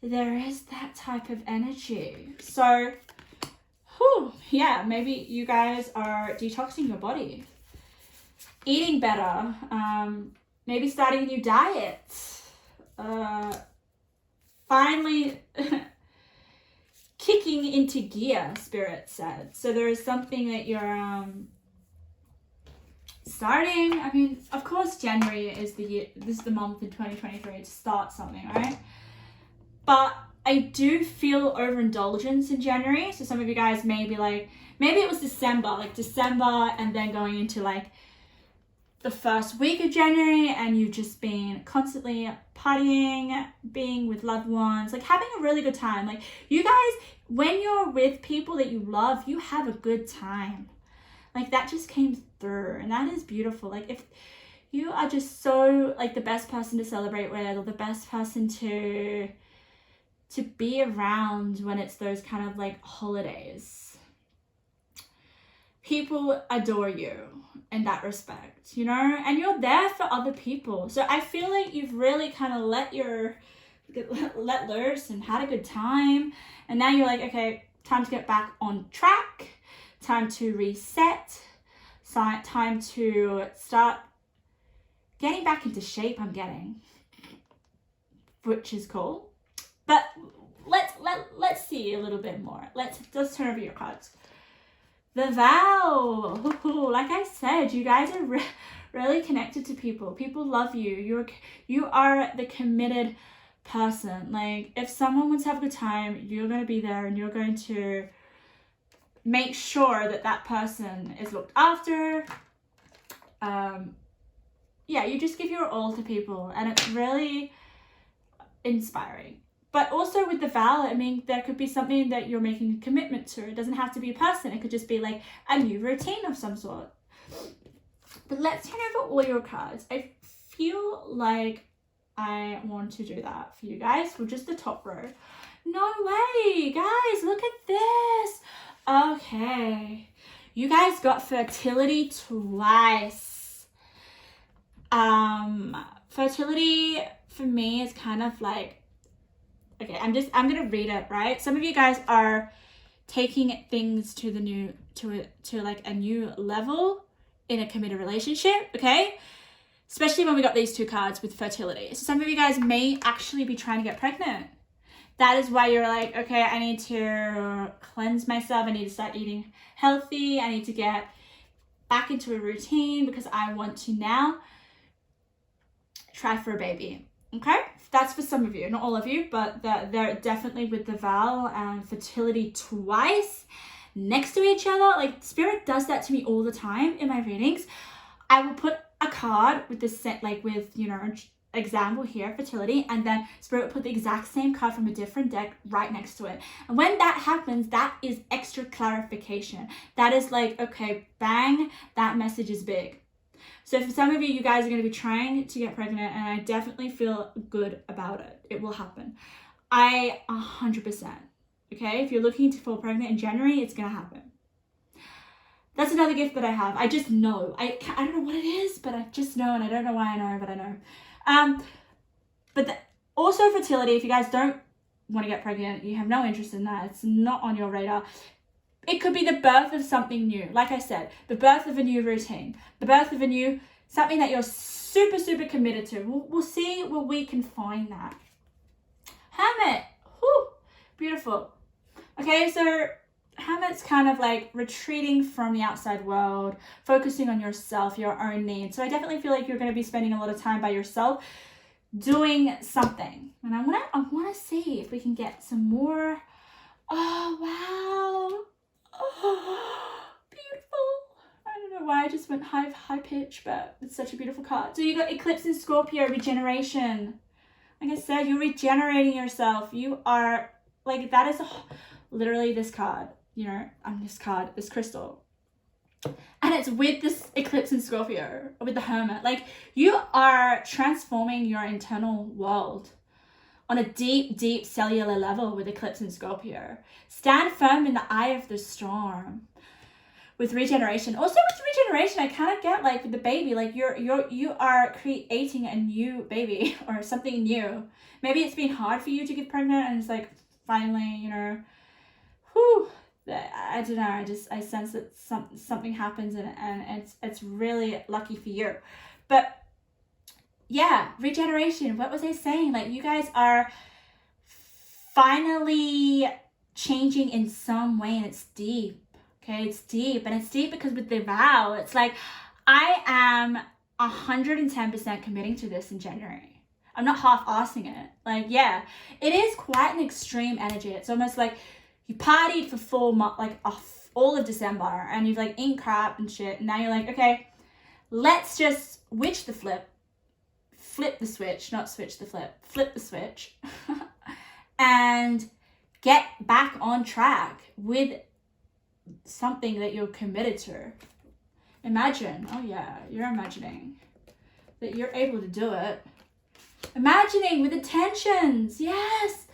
There is that type of energy. So, yeah, maybe you guys are detoxing your body, eating better, maybe starting a new diet, finally kicking into gear, Spirit said. So there is something that you're starting. I mean, of course, January is the year, this is the month in 2023 to start something, right? But I do feel overindulgence in January. So some of you guys may be like, maybe it was December and then going into like the first week of January, and you've just been constantly partying, being with loved ones, like having a really good time. Like you guys, when you're with people that you love, you have a good time. Like that just came through, and that is beautiful. Like if you are just so like the best person to celebrate with, or the best person to be around when it's those kind of like holidays, people adore you in that respect, you know, and you're there for other people. So I feel like you've really kind of let loose and had a good time, and now you're like, okay, time to get back on track, time to reset, time to start getting back into shape. I'm getting, which is cool. But let's see a little bit more. Let's turn over your cards. The vow. Like I said, you guys are really connected to people. People love you. You are the committed person. Like if someone wants to have a good time, you're going to be there, and you're going to make sure that person is looked after. Yeah, you just give your all to people, and it's really inspiring. But also with the vow, I mean, there could be something that you're making a commitment to. It doesn't have to be a person. It could just be like a new routine of some sort. But let's turn over all your cards. I feel like I want to do that for you guys for just the top row. No way, guys, look at this. Okay, you guys got fertility twice. Fertility for me is kind of like, okay, I'm gonna read it, right? Some of you guys are taking things to the new, to like a new level in a committed relationship, okay? Especially when we got these two cards with fertility. So some of you guys may actually be trying to get pregnant. That is why you're like, okay, I need to cleanse myself. I need to start eating healthy. I need to get back into a routine because I want to now try for a baby. Okay, that's for some of you, not all of you, but they're definitely with the vow and fertility twice next to each other. Like Spirit does that to me all the time in my readings. I will put a card with the set, like with, you know, example here, fertility, and then Spirit will put the exact same card from a different deck right next to it. And when that happens, that is extra clarification. That is like, okay, bang, that message is big. So for some of you, you guys are going to be trying to get pregnant, and I definitely feel good about it. It will happen. 100%. Okay, if you're looking to fall pregnant in January, it's going to happen. That's another gift that I have. I just know. I don't know what it is, but I just know, and I don't know why I know, but I know. Also fertility, if you guys don't want to get pregnant, you have no interest in that, it's not on your radar. It could be the birth of something new. Like I said, the birth of a new routine, the birth of something that you're super, super committed to. We'll see where we can find that. Hermit. Whew, beautiful. Okay, so Hermit's kind of like retreating from the outside world, focusing on yourself, your own needs. So I definitely feel like you're going to be spending a lot of time by yourself doing something. And I want to see if we can get some more. Oh, wow. Oh, beautiful. I don't know why I just went high pitch, but it's such a beautiful card. So you got Eclipse in Scorpio, regeneration. Like I said, you're regenerating yourself. You are like, that is literally this card, you know, this crystal. And it's with this Eclipse in Scorpio, with the Hermit. Like you are transforming your internal world on a deep, deep cellular level with Eclipse in Scorpio. Stand firm in the eye of the storm. With regeneration. Also with regeneration, I kind of get like with the baby, like you are creating a new baby or something new. Maybe it's been hard for you to get pregnant, and it's like finally, you know, I don't know. I sense that something happens, and it's really lucky for you. But yeah, regeneration. What was I saying? Like you guys are finally changing in some way, and it's deep. Okay, it's deep, and it's deep because with the vow, it's like I am 110% committing to this in January. I'm not half-assing it. Like, yeah, it is quite an extreme energy. It's almost like you partied for 4 months, like all of December, and you've like eaten crap and shit. And now you're like, okay, let's just flip the switch, not switch the flip the switch, and get back on track with something that you're committed to. Imagine, oh yeah, you're imagining that you're able to do it. Imagining with intentions, yes.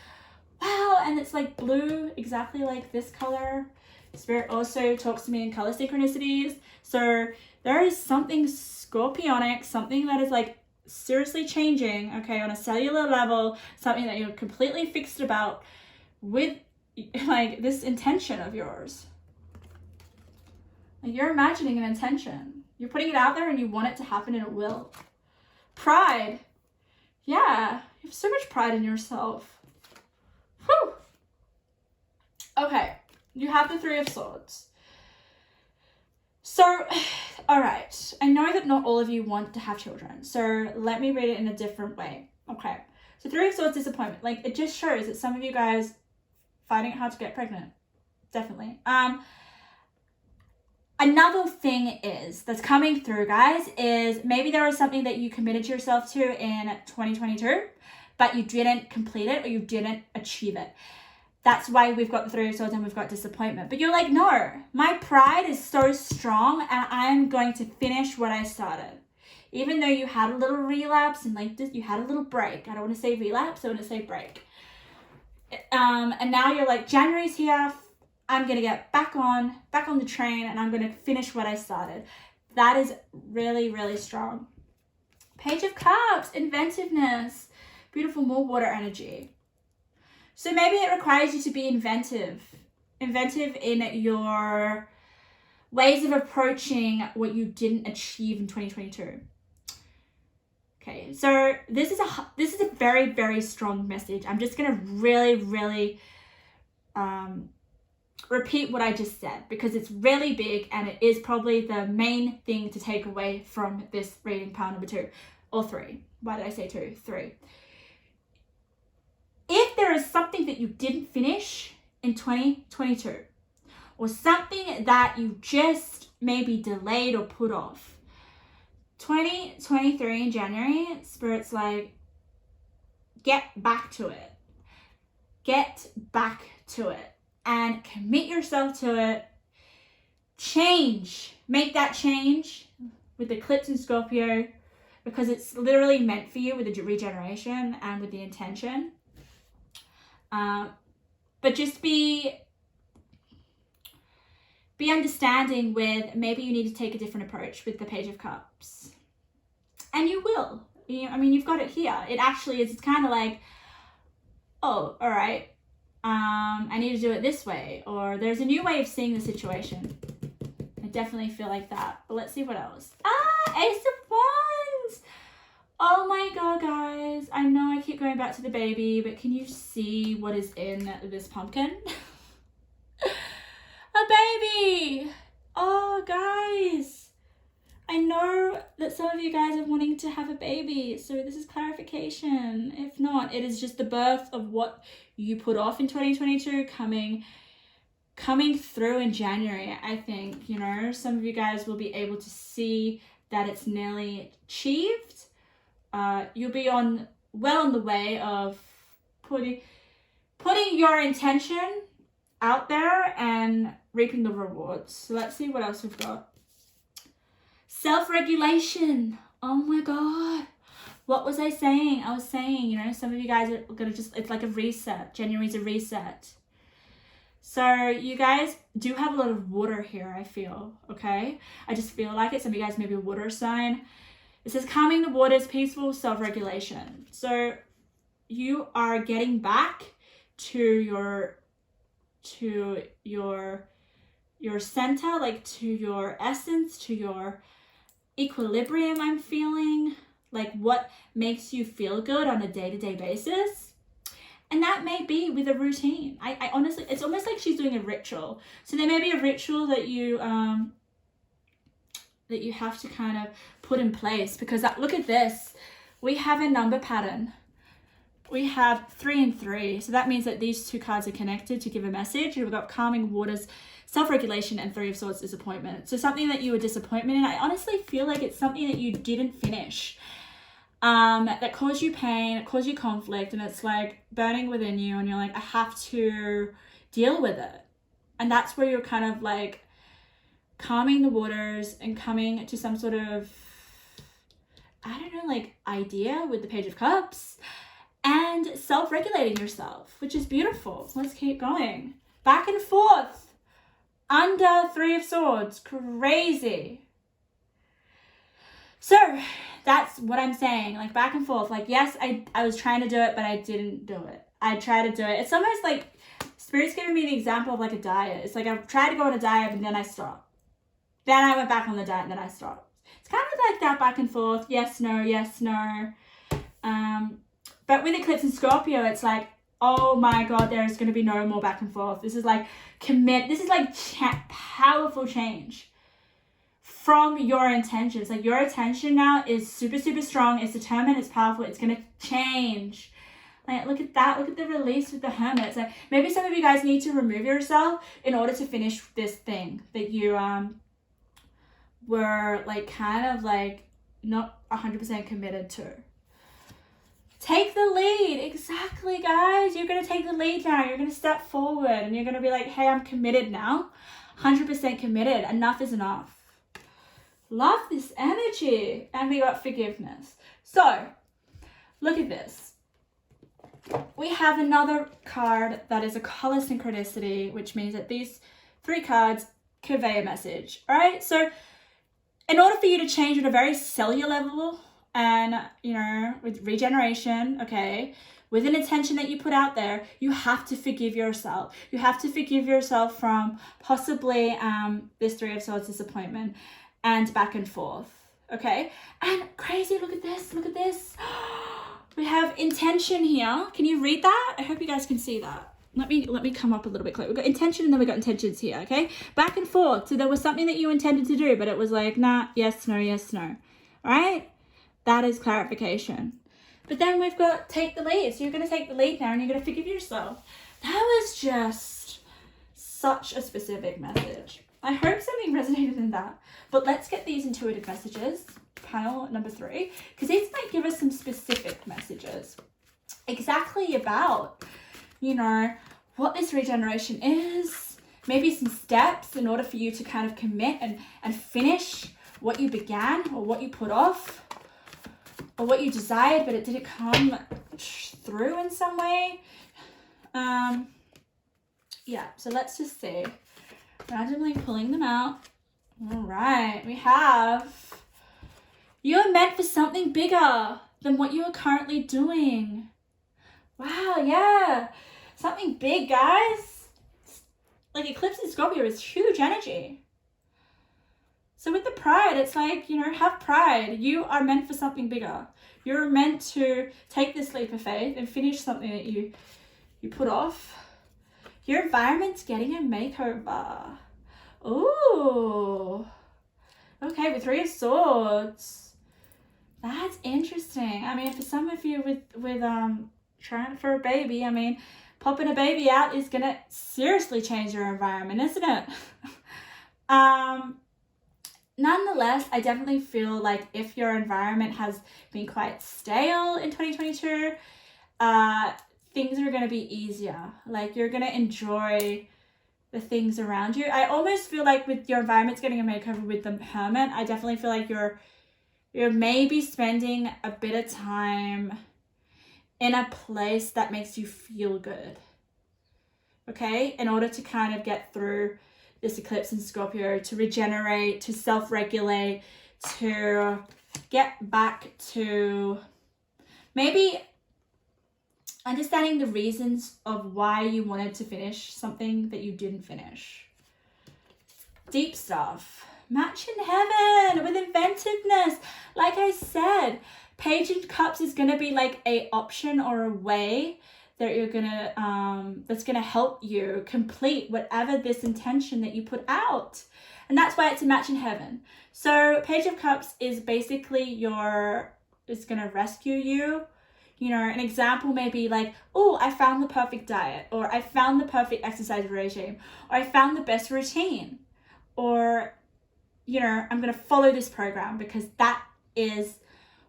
Wow, and it's like blue, exactly like this color. Spirit also talks to me in color synchronicities. So there is something scorpionic, something that is like seriously changing, okay, on a cellular level, something that you're completely fixed about with like this intention of yours. Like, you're imagining an intention. You're putting it out there and you want it to happen, and it will. Pride. Yeah, you have so much pride in yourself. Whew. Okay, you have the Three of Swords. So, all right, I know that not all of you want to have children, so let me read it in a different way. Okay, so Three of Swords, disappointment. Like, it just shows that some of you guys finding it hard to get pregnant. Definitely. Another thing that's coming through, guys, is maybe there was something that you committed yourself to in 2022, but you didn't complete it or you didn't achieve it. That's why we've got the Three of Swords and we've got disappointment. But you're like, no, my pride is so strong and I'm going to finish what I started. Even though you had a little relapse and like you had a little break. I don't want to say relapse, I want to say break. And now you're like, January's here. I'm going to get back on the train, and I'm going to finish what I started. That is really, really strong. Page of Cups, inventiveness, beautiful, more water energy. So maybe it requires you to be inventive in your ways of approaching what you didn't achieve in 2022. Okay, so this is a very, very strong message. I'm just going to really, really repeat what I just said, because it's really big and it is probably the main thing to take away from this reading, pile number 2 or 3. Why did I say 2? 3. If there is something that you didn't finish in 2022, or something that you just maybe delayed or put off, 2023 in January, Spirit's like, get back to it. Get back to it. And commit yourself to it. Change. Make that change with the eclipse in Scorpio, because it's literally meant for you with the regeneration and with the intention. But just be understanding with, maybe you need to take a different approach with the Page of Cups. And you will. I mean, you've got it here. It actually is. It's kind of like, oh, all right. I need to do it this way, or there's a new way of seeing the situation. I definitely feel like that. But let's see what else. Ace of Wands. Oh my god, guys. I know I keep going back to the baby, but can you see what is in this pumpkin? A baby. Oh, guys. I know that some of you guys are wanting to have a baby, so this is clarification. If not, it is just the birth of what you put off in 2022 coming through in January. I think, some of you guys will be able to see that it's nearly achieved. You'll be well on the way of putting your intention out there and reaping the rewards. So let's see what else we've got. Self-regulation. Oh my god. What was I saying? I was saying, some of you guys are going to it's like a reset. January's a reset. So you guys do have a lot of water here, I feel, okay? I just feel like it. Some of you guys may be a water sign. It says calming the waters, peaceful self-regulation. So you are getting back to your center, like to your essence, to your equilibrium. I'm feeling like what makes you feel good on a day-to-day basis, and that may be with a routine. I honestly, it's almost like she's doing a ritual. So there may be a ritual that you have to kind of put in place, because look at this we have a number pattern. We have 3 and 3. So that means that these two cards are connected to give a message. We've got calming waters, self-regulation, and 3 of swords, disappointment. So something that you were disappointed in. I honestly feel like it's something that you didn't finish. That caused you pain, it caused you conflict, and it's like burning within you, and you're like, I have to deal with it. And that's where you're kind of like calming the waters and coming to some sort of, I don't know, like idea with the Page of Cups and self-regulating yourself, which is beautiful. Let's keep going. Back and forth. Under 3 of Swords. Crazy. So that's what I'm saying, like back and forth. Like, yes, I was trying to do it, but I didn't do it. I tried to do it. It's almost like Spirit's giving me the example of like a diet. It's like I've tried to go on a diet, and then I stopped. Then I went back on the diet, and then I stopped. It's kind of like that back and forth. Yes, no, yes, no. But with Eclipse and Scorpio, it's like, oh my God, there is going to be no more back and forth. This is like this is like powerful change from your intentions. Like your intention now is super, super strong. It's determined. It's powerful. It's going to change. Like, look at that. Look at the release with the Hermit. It's like maybe some of you guys need to remove yourself in order to finish this thing that you were like kind of like not 100% committed to. Take the lead. Exactly, guys. You're going to take the lead now. You're going to step forward and you're going to be like, hey, I'm committed now. 100% committed. Enough is enough. Love this energy. And we got forgiveness. So, look at this. We have another card that is a color synchronicity, which means that these 3 cards convey a message. All right? So, in order for you to change at a very cellular level, and, you know, with regeneration, okay, with an intention that you put out there, you have to forgive yourself. You have to forgive yourself from possibly this 3 of Swords, disappointment, and back and forth, okay? And crazy, look at this, look at this. We have intention here. Can you read that? I hope you guys can see that. Let me come up a little bit closer. We've got intention and then we've got intentions here, okay? Back and forth. So there was something that you intended to do, but it was like, nah, yes, no, all right? That is clarification. But then we've got take the lead. So you're going to take the lead now and you're going to forgive yourself. That was just such a specific message. I hope something resonated in that. But let's get these intuitive messages, pile number 3, because these might give us some specific messages. Exactly about, you know, what this regeneration is. Maybe some steps in order for you to kind of commit and finish what you began or what you put off. Or what you desired, but it didn't come through in some way. Yeah, so let's just see. Randomly pulling them out. All right, we have, you're meant for something bigger than what you are currently doing. Wow, yeah. Something big, guys. Like Eclipse and Scorpio is huge energy. So with the pride, it's like, you know, have pride. You are meant for something bigger. You're meant to take this leap of faith and finish something that you put off. Your environment's getting a makeover. Ooh. Okay, with 3 of Swords. That's interesting. I mean, for some of you with trying for a baby, I mean, popping a baby out is going to seriously change your environment, isn't it? Nonetheless, I definitely feel like if your environment has been quite stale in 2022, things are going to be easier. Like you're going to enjoy the things around you. I almost feel like with your environment's getting a makeover with the Hermit, I definitely feel like you're maybe spending a bit of time in a place that makes you feel good. Okay? In order to kind of get through this Eclipse in Scorpio, to regenerate, to self-regulate, to get back to maybe understanding the reasons of why you wanted to finish something that you didn't finish. Deep stuff. Match in heaven with inventiveness. Like I said, Page of Cups is going to be like a option or a way that you're gonna that's gonna help you complete whatever this intention that you put out. And that's why it's a match in heaven. So Page of Cups is basically your is going to rescue you. You know, an example may be like, oh, I found the perfect diet, or I found the perfect exercise regime, or I found the best routine, or, you know, I'm going to follow this program because that is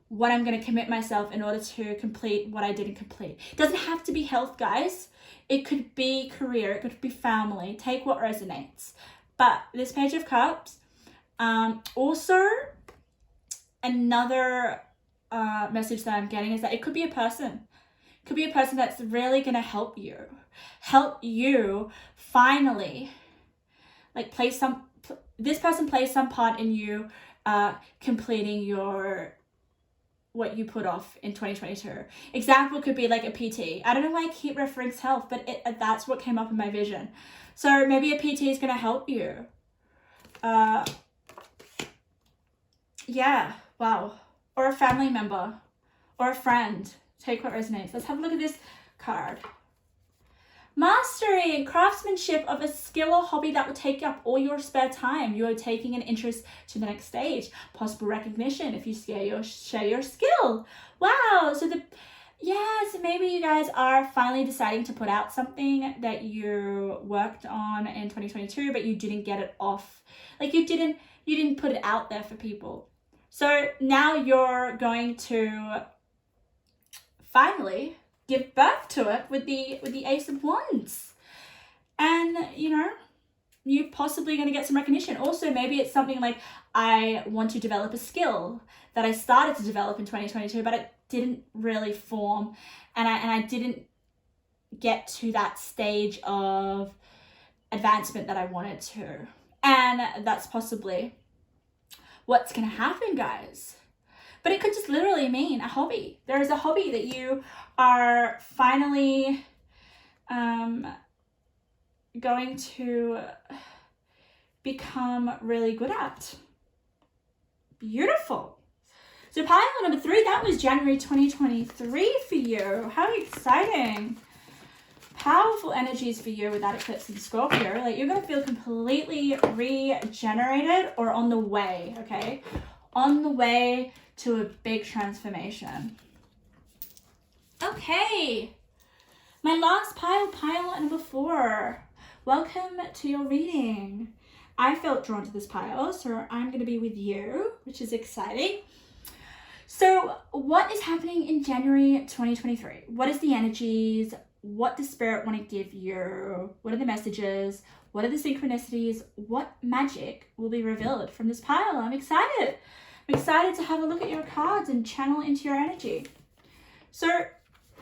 what I'm going to commit myself in order to complete what I didn't complete. It doesn't have to be health, guys. It could be career, it could be family. Take what resonates. But this Page of Cups, also another message that I'm getting is that it could be a person. It could be a person that's really going to help you finally, like, this person plays some part in you completing what you put off in 2022. Example could be like a PT. I don't know why I keep referring to health, but that's what came up in my vision. So maybe a PT is going to help you. Yeah, wow. Or a family member or a friend. Take what resonates. Let's have a look at this card. Mastery and craftsmanship of a skill or hobby that will take up all your spare time. You are taking an interest to the next stage. Possible recognition if you share your skill. Wow. So so maybe you guys are finally deciding to put out something that you worked on in 2022, but you didn't get it off. Like you didn't put it out there for people. So now you're going to finally give birth to it with the Ace of Wands. And, you know, you're possibly going to get some recognition. Also, maybe it's something like, I want to develop a skill that I started to develop in 2022, but it didn't really form. And I didn't get to that stage of advancement that I wanted to. And that's possibly what's going to happen, guys. But it could just literally mean a hobby. There is a hobby that you are finally going to become really good at. Beautiful. So pile number 3, that was January 2023 for you. How exciting. Powerful energies for you with that eclipse in Scorpio. Like, you're going to feel completely regenerated or on the way, okay? On the way to a big transformation. Okay. My last pile number 4. Welcome to your reading. I felt drawn to this pile, so I'm going to be with you, which is exciting. So what is happening in January 2023? What is the energies? What does Spirit want to give you? What are the messages? What are the synchronicities? What magic will be revealed from this pile? I'm excited. I'm excited to have a look at your cards and channel into your energy. So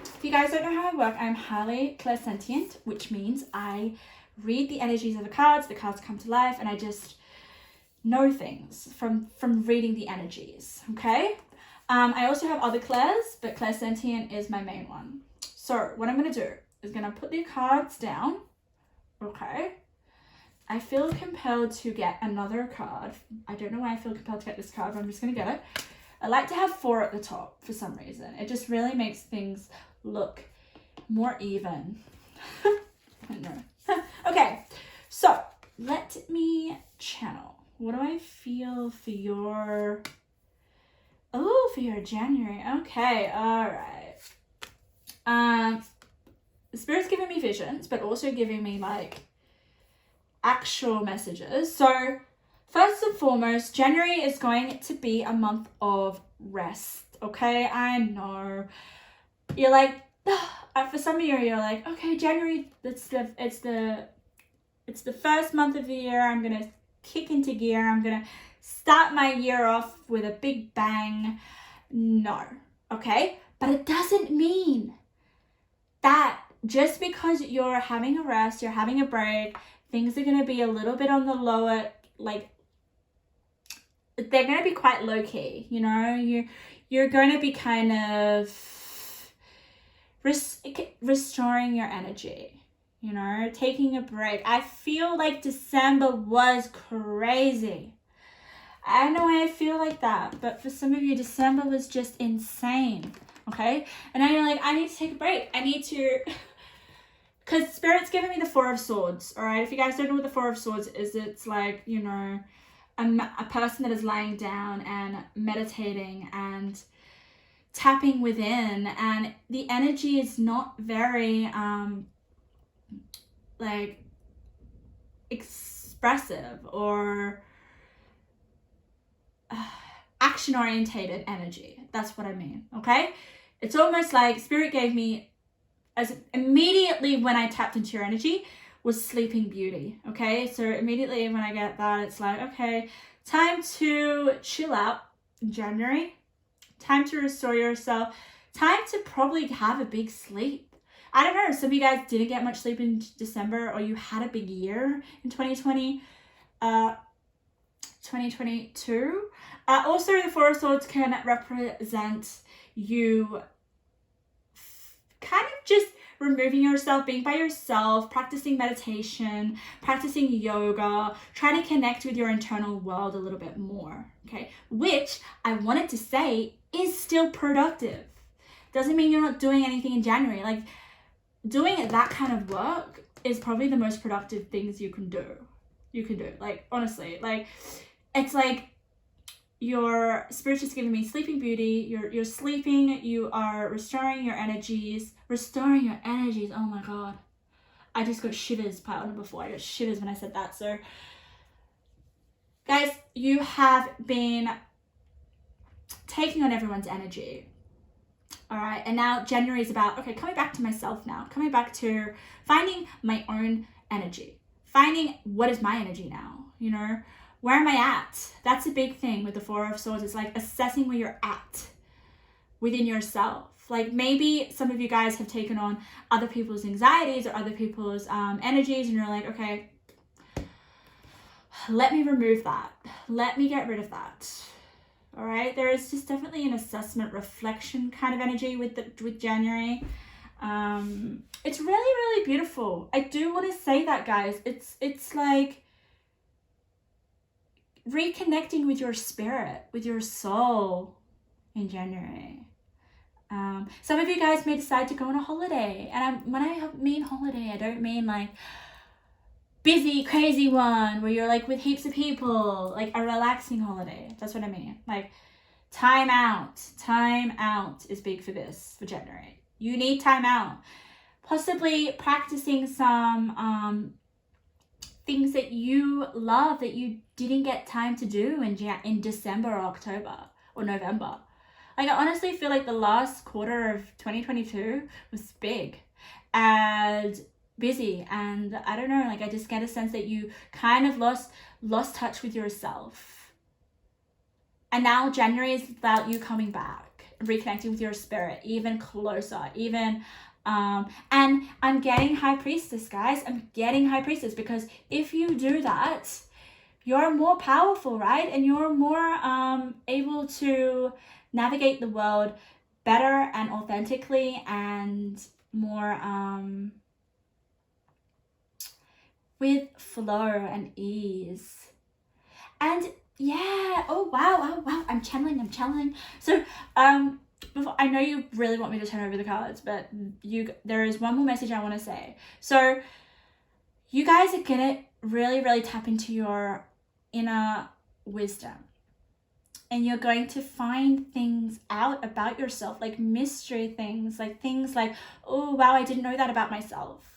if you guys don't know how I work, I'm highly clairsentient, which means I read the energies of the cards come to life, and I just know things from reading the energies, okay? I also have other clairs, but clairsentient is my main one. So what I'm going to do is going to put the cards down, okay? I feel compelled to get another card. I don't know why I feel compelled to get this card, but I'm just going to get it. I like to have 4 at the top for some reason. It just really makes things look more even. I know. Okay, so let me channel. What do I feel for your... Oh, for your January. Okay, all right. The Spirit's giving me visions, but also giving me like actual messages. So first and foremost, January is going to be a month of rest. Okay, I know. You're like, for some of you, you're like, okay, January, it's the first month of the year. I'm gonna kick into gear. I'm gonna start my year off with a big bang. No, okay? But it doesn't mean that just because you're having a rest, you're having a break, things are going to be a little bit on the lower, like, they're going to be quite low-key, you know? You're going to be kind of restoring your energy, you know? Taking a break. I feel like December was crazy. I don't know why I feel like that, but for some of you, December was just insane, okay? And now you're like, I need to take a break. I need to, because Spirit's giving me the 4 of Swords, all right? If you guys don't know what the 4 of Swords is, it's like, you know, a person that is lying down and meditating and tapping within, and the energy is not very like expressive or action orientated energy. That's what I mean. Okay, it's almost like Spirit gave me, as immediately when I tapped into your energy, was Sleeping Beauty. Okay, so immediately when I get that, it's like, okay, time to chill out in January, time to restore yourself, time to probably have a big sleep. I don't know, some of you guys didn't get much sleep in December, or you had a big year in 2022. Also, the Four of Swords can represent you kind of just removing yourself, being by yourself, practicing meditation, practicing yoga, trying to connect with your internal world a little bit more, okay? Which I wanted to say is still productive. Doesn't mean you're not doing anything in January. Like, doing that kind of work is probably the most productive things you can do. Like, honestly, like, it's like your Spirit just giving me Sleeping Beauty. You're sleeping, you are restoring your energies. Oh my God. I just got shivers part number 4. I got shivers when I said that. So guys, you have been taking on everyone's energy. All right, and now January is about, okay, coming back to myself now, coming back to finding my own energy, finding what is my energy now, you know, where am I at? That's a big thing with the Four of Swords. It's like assessing where you're at within yourself. Like, maybe some of you guys have taken on other people's anxieties or other people's energies, and you're like, okay, let me remove that. Let me get rid of that. All right, there is just definitely an assessment, reflection kind of energy with January. It's really, really beautiful. I do want to say that, guys. It's like reconnecting with your spirit, with your soul in January. Some of you guys may decide to go on a holiday, and when I mean holiday, I don't mean like busy, crazy one where you're like with heaps of people, like a relaxing holiday. That's what I mean. Like, time out is big for January. You need time out. Possibly practicing some things that you love that you didn't get time to do in December or October or November. Like, I honestly feel like the last quarter of 2022 was big and busy, and I don't know, like, I just get a sense that you kind of lost touch with yourself. And now January is about you coming back, reconnecting with your spirit even closer, even and I'm getting High Priestess, guys. I'm getting High Priestess, because if you do that, you're more powerful, right? And you're more able to navigate the world better and authentically and more with flow and ease. And yeah, oh wow, I'm channeling. So before, I know you really want me to turn over the cards, but there is one more message I want to say. So you guys are gonna really, really tap into your inner wisdom, and you're going to find things out about yourself, like mystery things like, oh wow, I didn't know that about myself.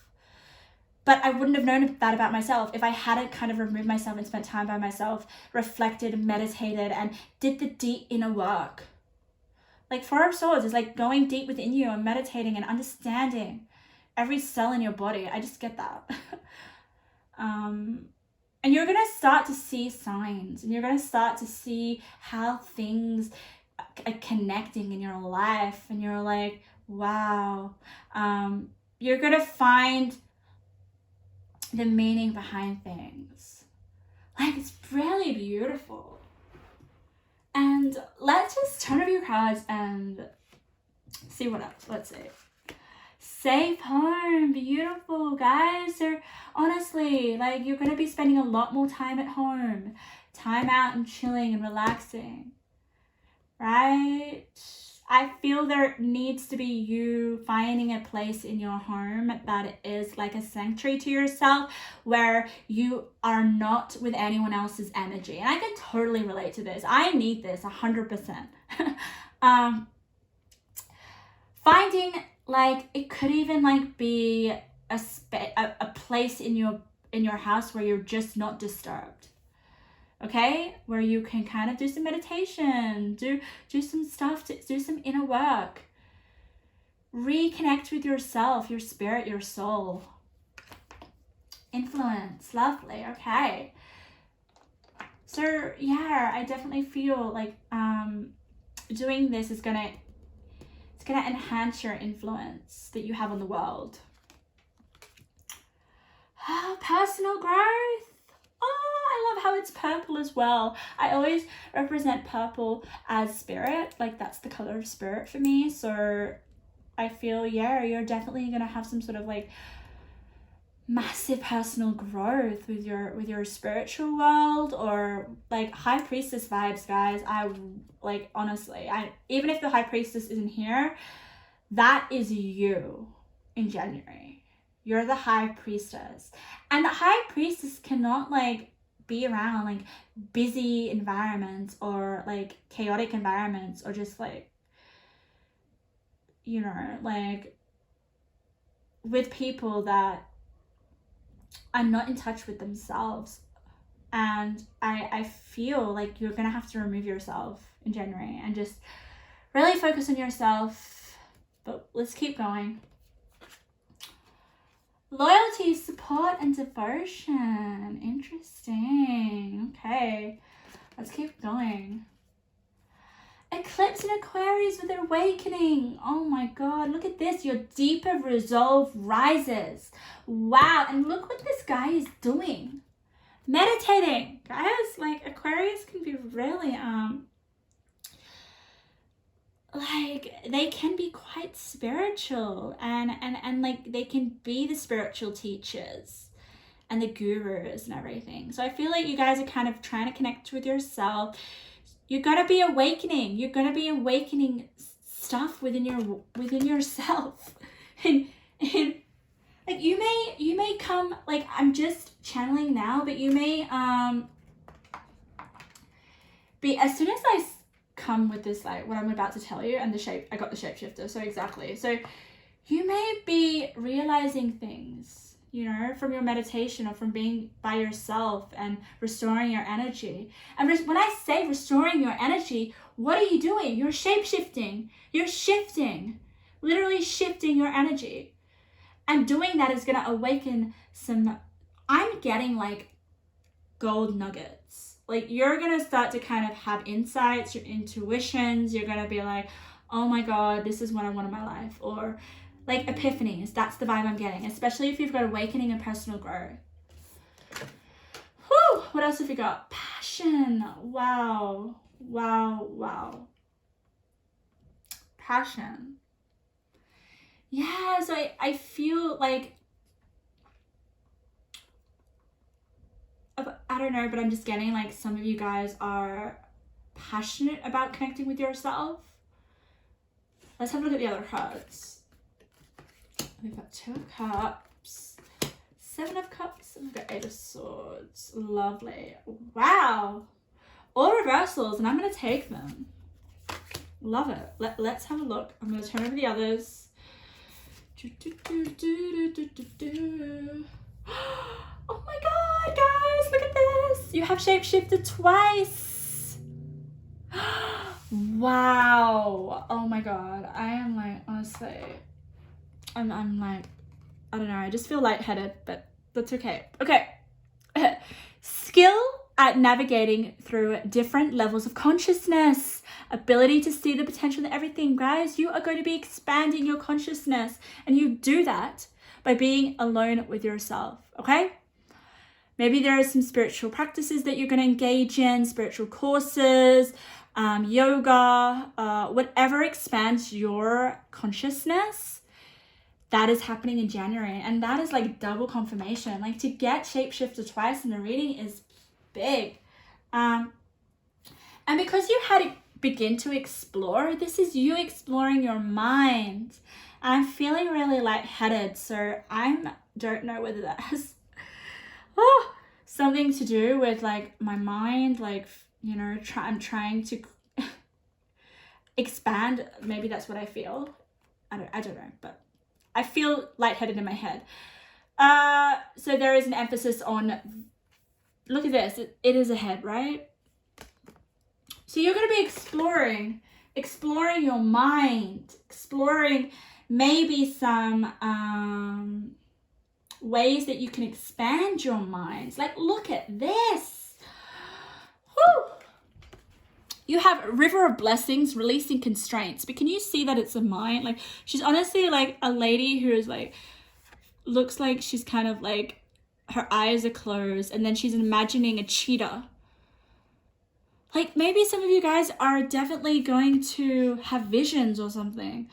But I wouldn't have known that about myself if I hadn't kind of removed myself and spent time by myself, reflected, meditated, and did the deep inner work. Like, Four of Swords is like going deep within you and meditating and understanding every cell in your body. I just get that. And you're going to start to see signs, and you're going to start to see how things are connecting in your life. And you're like, wow. You're going to find the meaning behind things. Like, it's really beautiful. And let's just turn over your cards and see what else. Let's see. Safe home. Beautiful, guys. So honestly, like, you're going to be spending a lot more time at home. Time out and chilling and relaxing. Right? I feel there needs to be you finding a place in your home that is like a sanctuary to yourself, where you are not with anyone else's energy. And I can totally relate to this. I need this 100%. finding like it could even like be a place in your house where you're just not disturbed. Okay, where you can kind of do some meditation, do some stuff, do some inner work, reconnect with yourself, your spirit, your soul. Influence, lovely. Okay, so yeah, I definitely feel like doing this is gonna enhance your influence that you have on the world. Personal growth. I love how it's purple as well. I always represent purple as spirit, like that's the color of spirit for me. So I feel, yeah, you're definitely gonna have some sort of like massive personal growth with your spiritual world, or like high priestess vibes, guys. I like, honestly, even if the high priestess isn't here, that is you in January. You're the high priestess, and the high priestess cannot like be around like busy environments or like chaotic environments, or just like, you know, like with people that are not in touch with themselves. And I feel like you're gonna have to remove yourself in January and just really focus on yourself. But let's keep going. Loyalty, support, and devotion. Interesting. Okay, let's keep going. Eclipse in Aquarius with awakening. Oh my god, look at this. Your deeper resolve rises. Wow, and look what this guy is doing. Meditating. Guys, like Aquarius can be really like they can be quite spiritual, and like they can be the spiritual teachers and the gurus and everything. So I feel like you guys are kind of trying to connect with yourself. You're gonna be awakening. You're gonna be awakening stuff within yourself, and like you may come, like I'm just channeling now, but you may be, as soon as I come with this, like what I'm about to tell you, and I got the shapeshifter, so exactly. So you may be realizing things, you know, from your meditation or from being by yourself and restoring your energy. And when I say restoring your energy, what are you doing? You're shape-shifting. You're shifting, literally shifting your energy. And doing that is going to awaken some, I'm getting like gold nuggets. Like you're going to start to kind of have insights, your intuitions. You're going to be like, oh my God, this is what I want in my life. Or like epiphanies. That's the vibe I'm getting, especially if you've got awakening and personal growth. Whew, what else have we got? Passion. Wow. Wow. Wow. Passion. Yeah, so I feel like, I don't know, but I'm just getting like some of you guys are passionate about connecting with yourself. Let's have a look at the other cards. We've got 2 of Cups, 7 of Cups, and we've got 8 of Swords. Lovely. Wow. All reversals, and I'm going to take them. Love it. Let's have a look. I'm going to turn over the others. Oh my God, guys, look at this. You have shapeshifted twice. Wow. Oh my God. I am like, honestly, I'm like, I don't know. I just feel lightheaded, but that's okay. Okay. Skill at navigating through different levels of consciousness. Ability to see the potential in everything. Guys, you are going to be expanding your consciousness, and you do that by being alone with yourself, okay? Maybe there are some spiritual practices that you're going to engage in, spiritual courses, yoga, whatever expands your consciousness. That is happening in January, and that is like double confirmation. Like to get shapeshifter twice in the reading is big. And because you had to begin to explore, this is you exploring your mind. I'm feeling really lightheaded, so I don't know whether that has something to do with like my mind, like, you know, I'm trying to expand. Maybe that's what I feel. I don't know, but I feel lightheaded in my head. So there is an emphasis on, look at this, it is a head, right? So you're going to be exploring your mind, exploring maybe some ways that you can expand your mind. Like, look at this. Woo! You have River of Blessings, releasing constraints. But can you see that it's a mind? Like, she's honestly like a lady who is like, looks like she's kind of like, her eyes are closed, and then she's imagining a cheetah. Like, maybe some of you guys are definitely going to have visions or something.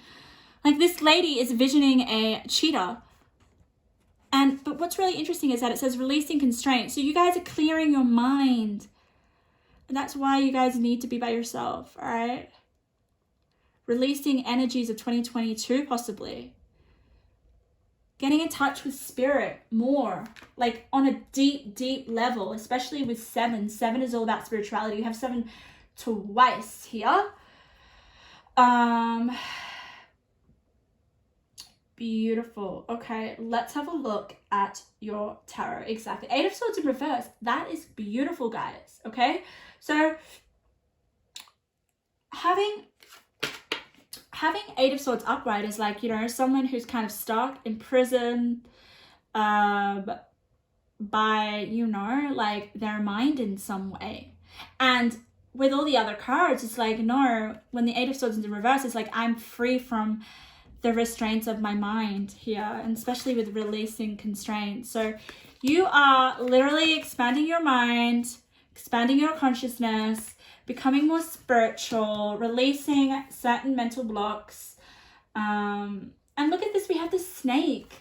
Like, this lady is visioning a cheetah. But what's really interesting is that it says releasing constraints. So you guys are clearing your mind. And that's why you guys need to be by yourself, all right? Releasing energies of 2022, possibly. Getting in touch with spirit more, like on a deep, deep level, especially with 7. 7 is all about spirituality. You have 7 twice here. Beautiful. Okay, let's have a look at your tarot. Exactly. 8 of Swords in reverse. That is beautiful, guys. Okay, so having 8 of Swords upright is like, you know, someone who's kind of stuck in prison by, you know, like their mind in some way. And with all the other cards, it's like, no, when the 8 of Swords is in reverse, it's like, I'm free from the restraints of my mind here, and especially with releasing constraints. So you are literally expanding your mind, expanding your consciousness, becoming more spiritual, releasing certain mental blocks. And look at this, we have the snake.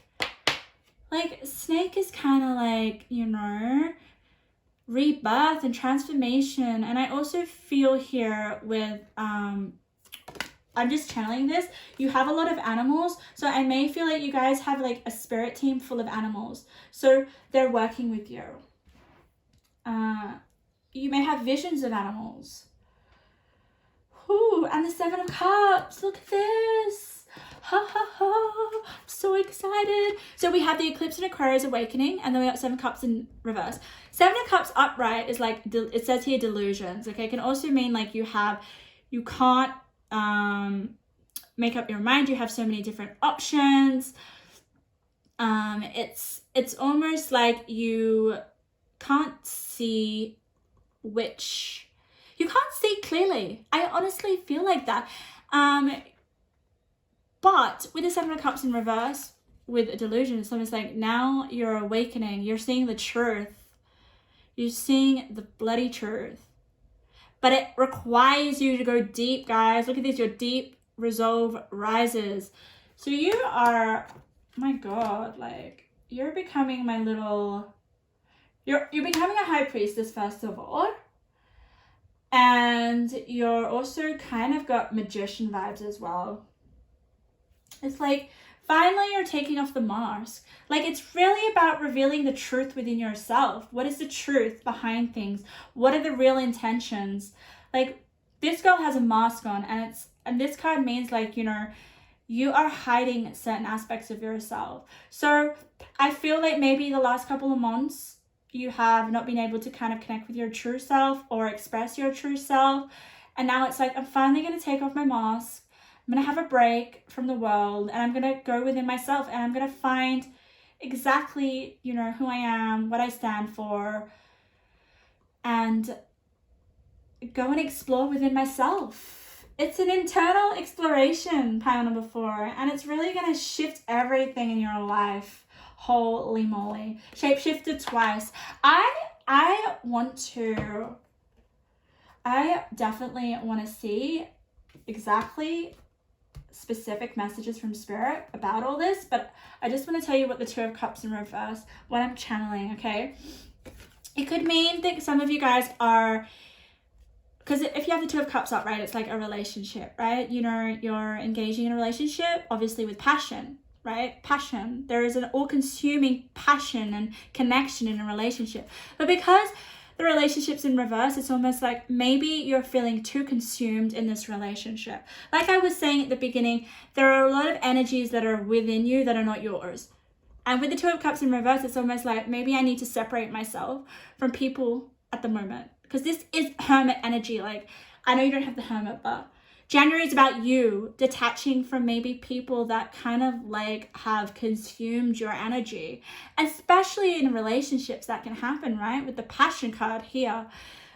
Like, snake is kind of like, you know, rebirth and transformation. And I also feel here with, I'm just channeling this, you have a lot of animals. So I may feel like you guys have like a spirit team full of animals. So they're working with you. You may have visions of animals. Ooh, and the 7 of Cups. Look at this. Ha ha ha. I'm so excited. So we have the eclipse in Aquarius awakening, and then we got 7 Cups in reverse. 7 of Cups upright is like, it says here delusions. Okay, it can also mean like you can't make up your mind. You have so many different options. It's almost like you can't see you can't see clearly. I honestly feel like that. But with the 7 of Cups in reverse, with a delusion, it's almost like now you're awakening. You're seeing the truth. You're seeing the bloody truth. But it requires you to go deep, guys. Look at this. Your deep resolve rises. So you are, my God, like, you're becoming my little, you're becoming a high priestess, first of all. And you're also kind of got magician vibes as well. It's like, finally you're taking off the mask. Like, it's really about revealing the truth within yourself. What is the truth behind things? What are the real intentions? Like, this girl has a mask on, and this card means like, you know, you are hiding certain aspects of yourself. So I feel like maybe the last couple of months you have not been able to kind of connect with your true self or express your true self. And now it's like, I'm finally going to take off my mask. I'm going to have a break from the world, and I'm going to go within myself, and I'm going to find exactly, you know, who I am, what I stand for, and go and explore within myself. It's an internal exploration, pile number 4, and it's really going to shift everything in your life. Holy moly. Shapeshifted twice. I definitely want to see exactly specific messages from spirit about all this, but I just want to tell you what the 2 of Cups in reverse, what I'm channeling, okay? It could mean that some of you guys are, because if you have the 2 of Cups up, right, it's like a relationship, right? You know, you're engaging in a relationship, obviously with passion, right? Passion. There is an all-consuming passion and connection in a relationship. But because the relationships in reverse, it's almost like maybe you're feeling too consumed in this relationship. Like I was saying at the beginning, there are a lot of energies that are within you that are not yours. And with the Two of Cups in reverse, it's almost like maybe I need to separate myself from people at the moment. Because this is Hermit energy. Like, I know you don't have the Hermit, but January is about you detaching from maybe people that kind of like have consumed your energy. Especially in relationships, that can happen, right? With the Passion card here.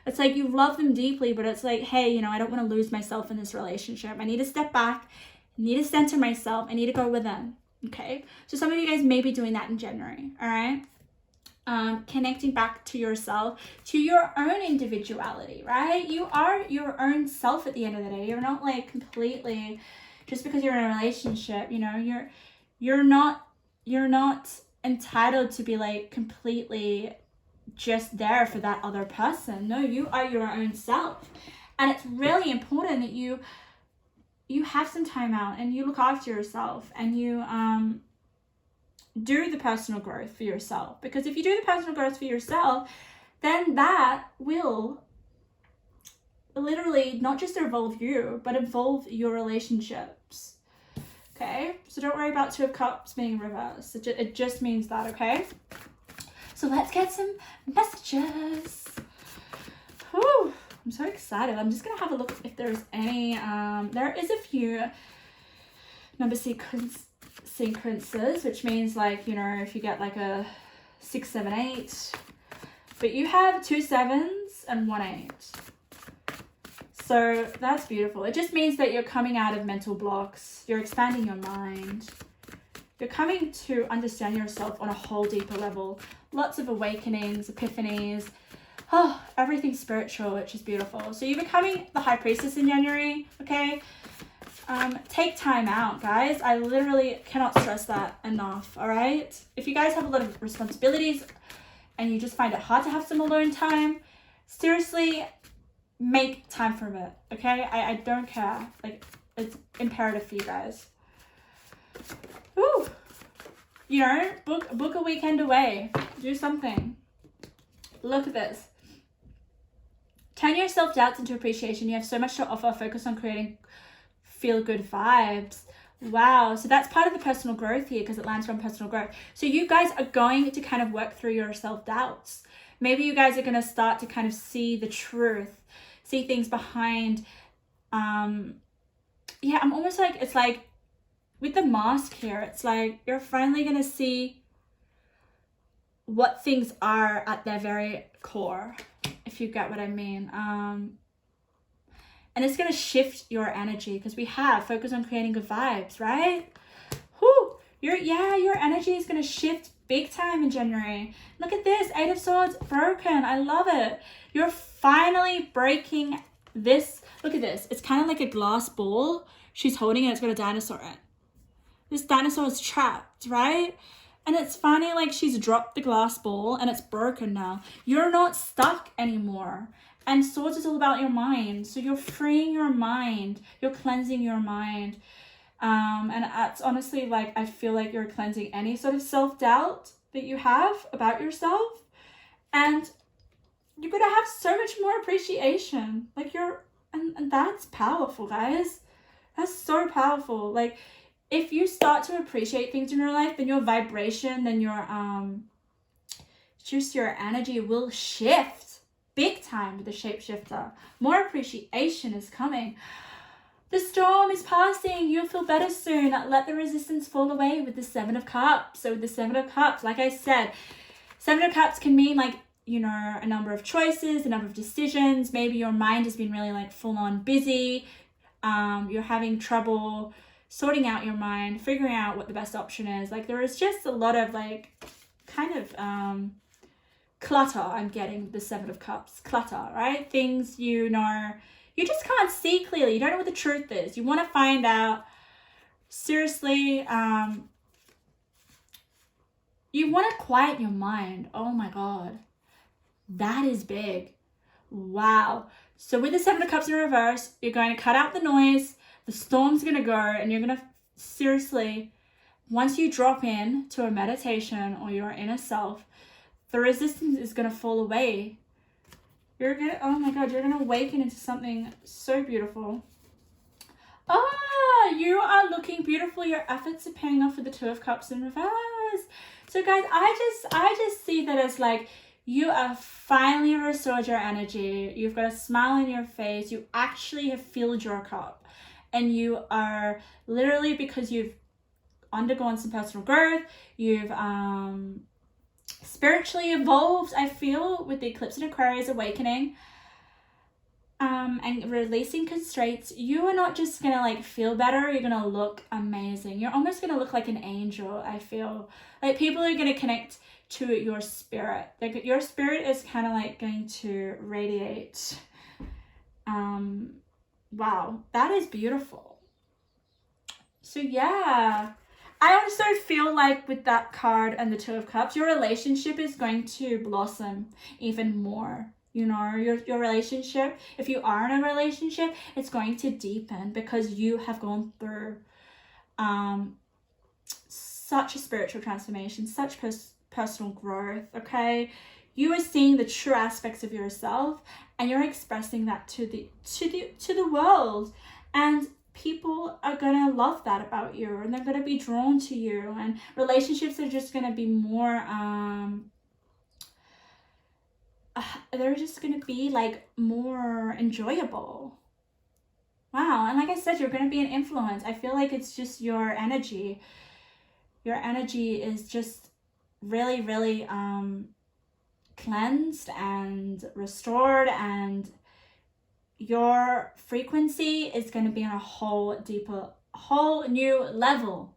It's like you love them deeply, but it's like, hey, you know, I don't want to lose myself in this relationship. I need to step back. I need to center myself. I need to go within. Okay, so some of you guys may be doing that in January, all right? Connecting back to yourself, to your own individuality, right? You are your own self at the end of the day. You're not like completely, just because you're in a relationship, you know, you're not entitled to be like completely just there for that other person. No, you are your own self. And it's really important that you have some time out and you look after yourself and you do the personal growth for yourself. Because if you do the personal growth for yourself, then that will literally not just evolve you, but evolve your relationships. Okay? So don't worry about Two of Cups being in reverse. It just means that, okay? So let's get some messages. Whew. I'm so excited. I'm just going to have a look if there's any, there is a few number sequences, which means like, you know, if you get like a 6, 7, 8, but you have 2 7s and 1 8. So that's beautiful. It just means that you're coming out of mental blocks. You're expanding your mind. You're coming to understand yourself on a whole deeper level. Lots of awakenings, epiphanies. Oh, everything spiritual, which is beautiful. So you're becoming the High Priestess in January, okay? Take time out, guys. I literally cannot stress that enough, all right? If you guys have a lot of responsibilities and you just find it hard to have some alone time, seriously, make time for it, okay? I don't care. Like, it's imperative for you guys. Ooh. You know, book a weekend away. Do something. Look at this. Turn your self-doubts into appreciation. You have so much to offer. Focus on creating feel-good vibes. Wow. So that's part of the personal growth here because it lands on personal growth. So you guys are going to kind of work through your self-doubts. Maybe you guys are going to start to kind of see the truth, see things behind. Yeah, I'm almost like, it's like with the mask here, it's like you're finally going to see what things are at their very core, if you get what I mean. And it's going to shift your energy because we have focus on creating good vibes, right? Whew. Your energy is going to shift big time in January. Look at this, 8 of Swords, broken. I love it. You're finally breaking this. Look at this. It's kind of like a glass ball. She's holding it. It's got a dinosaur in it. This dinosaur is trapped, right? And it's funny, like she's dropped the glass ball and it's broken now. You're not stuck anymore. And Swords is all about your mind. So you're freeing your mind. You're cleansing your mind. And it's honestly like, I feel like you're cleansing any sort of self-doubt that you have about yourself. And you're going to have so much more appreciation. Like and that's powerful, guys. That's so powerful. Like, if you start to appreciate things in your life, then your vibration, then your just your energy will shift big time with the shapeshifter. More appreciation is coming. The storm is passing. You'll feel better soon. Let the resistance fall away with the 7 of Cups. So with the 7 of Cups, like I said, 7 of Cups can mean like, you know, a number of choices, a number of decisions. Maybe your mind has been really like full on busy. You're having trouble sorting out your mind, figuring out what the best option is. Like there is just a lot of like kind of clutter. I'm getting the 7 of Cups. Clutter, right? Things you know, you just can't see clearly. You don't know what the truth is. You want to find out. Seriously, you want to quiet your mind. Oh my God. That is big. Wow. So with the 7 of Cups in reverse, you're going to cut out the noise. The storm's going to go and you're going to seriously, once you drop in to a meditation or your inner self, the resistance is going to fall away. You're gonna, oh my God, you're gonna awaken into something so beautiful. You are looking beautiful. Your efforts are paying off with the Two of Cups in reverse. So guys, I just see that as like, you are finally restored your energy. You've got a smile on your face. You actually have filled your cup. And you are literally, because you've undergone some personal growth, you've spiritually evolved, I feel, with the eclipse in Aquarius awakening, and releasing constraints. You are not just gonna like feel better, you're gonna look amazing. You're almost gonna look like an angel, I feel. Like people are gonna connect to your spirit. Like your spirit is kind of like going to radiate. Wow, that is beautiful. So yeah, I also feel like with that card and the Two of Cups, your relationship is going to blossom even more. You know, your relationship, if you are in a relationship, it's going to deepen because you have gone through such a spiritual transformation, such personal growth, okay? You are seeing the true aspects of yourself and you're expressing that to the world, and people are gonna love that about you, and they're gonna be drawn to you, and relationships are just gonna be more they're just gonna be like more enjoyable. Wow. And like I said, you're gonna be an influence. I feel like it's just your energy is just really, really cleansed and restored, and your frequency is going to be on a whole new level,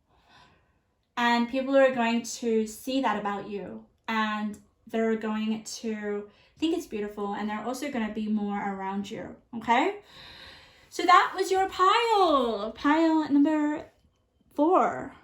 and people are going to see that about you, and they're going to think it's beautiful, and they're also going to be more around you. Okay, so that was your pile number 4.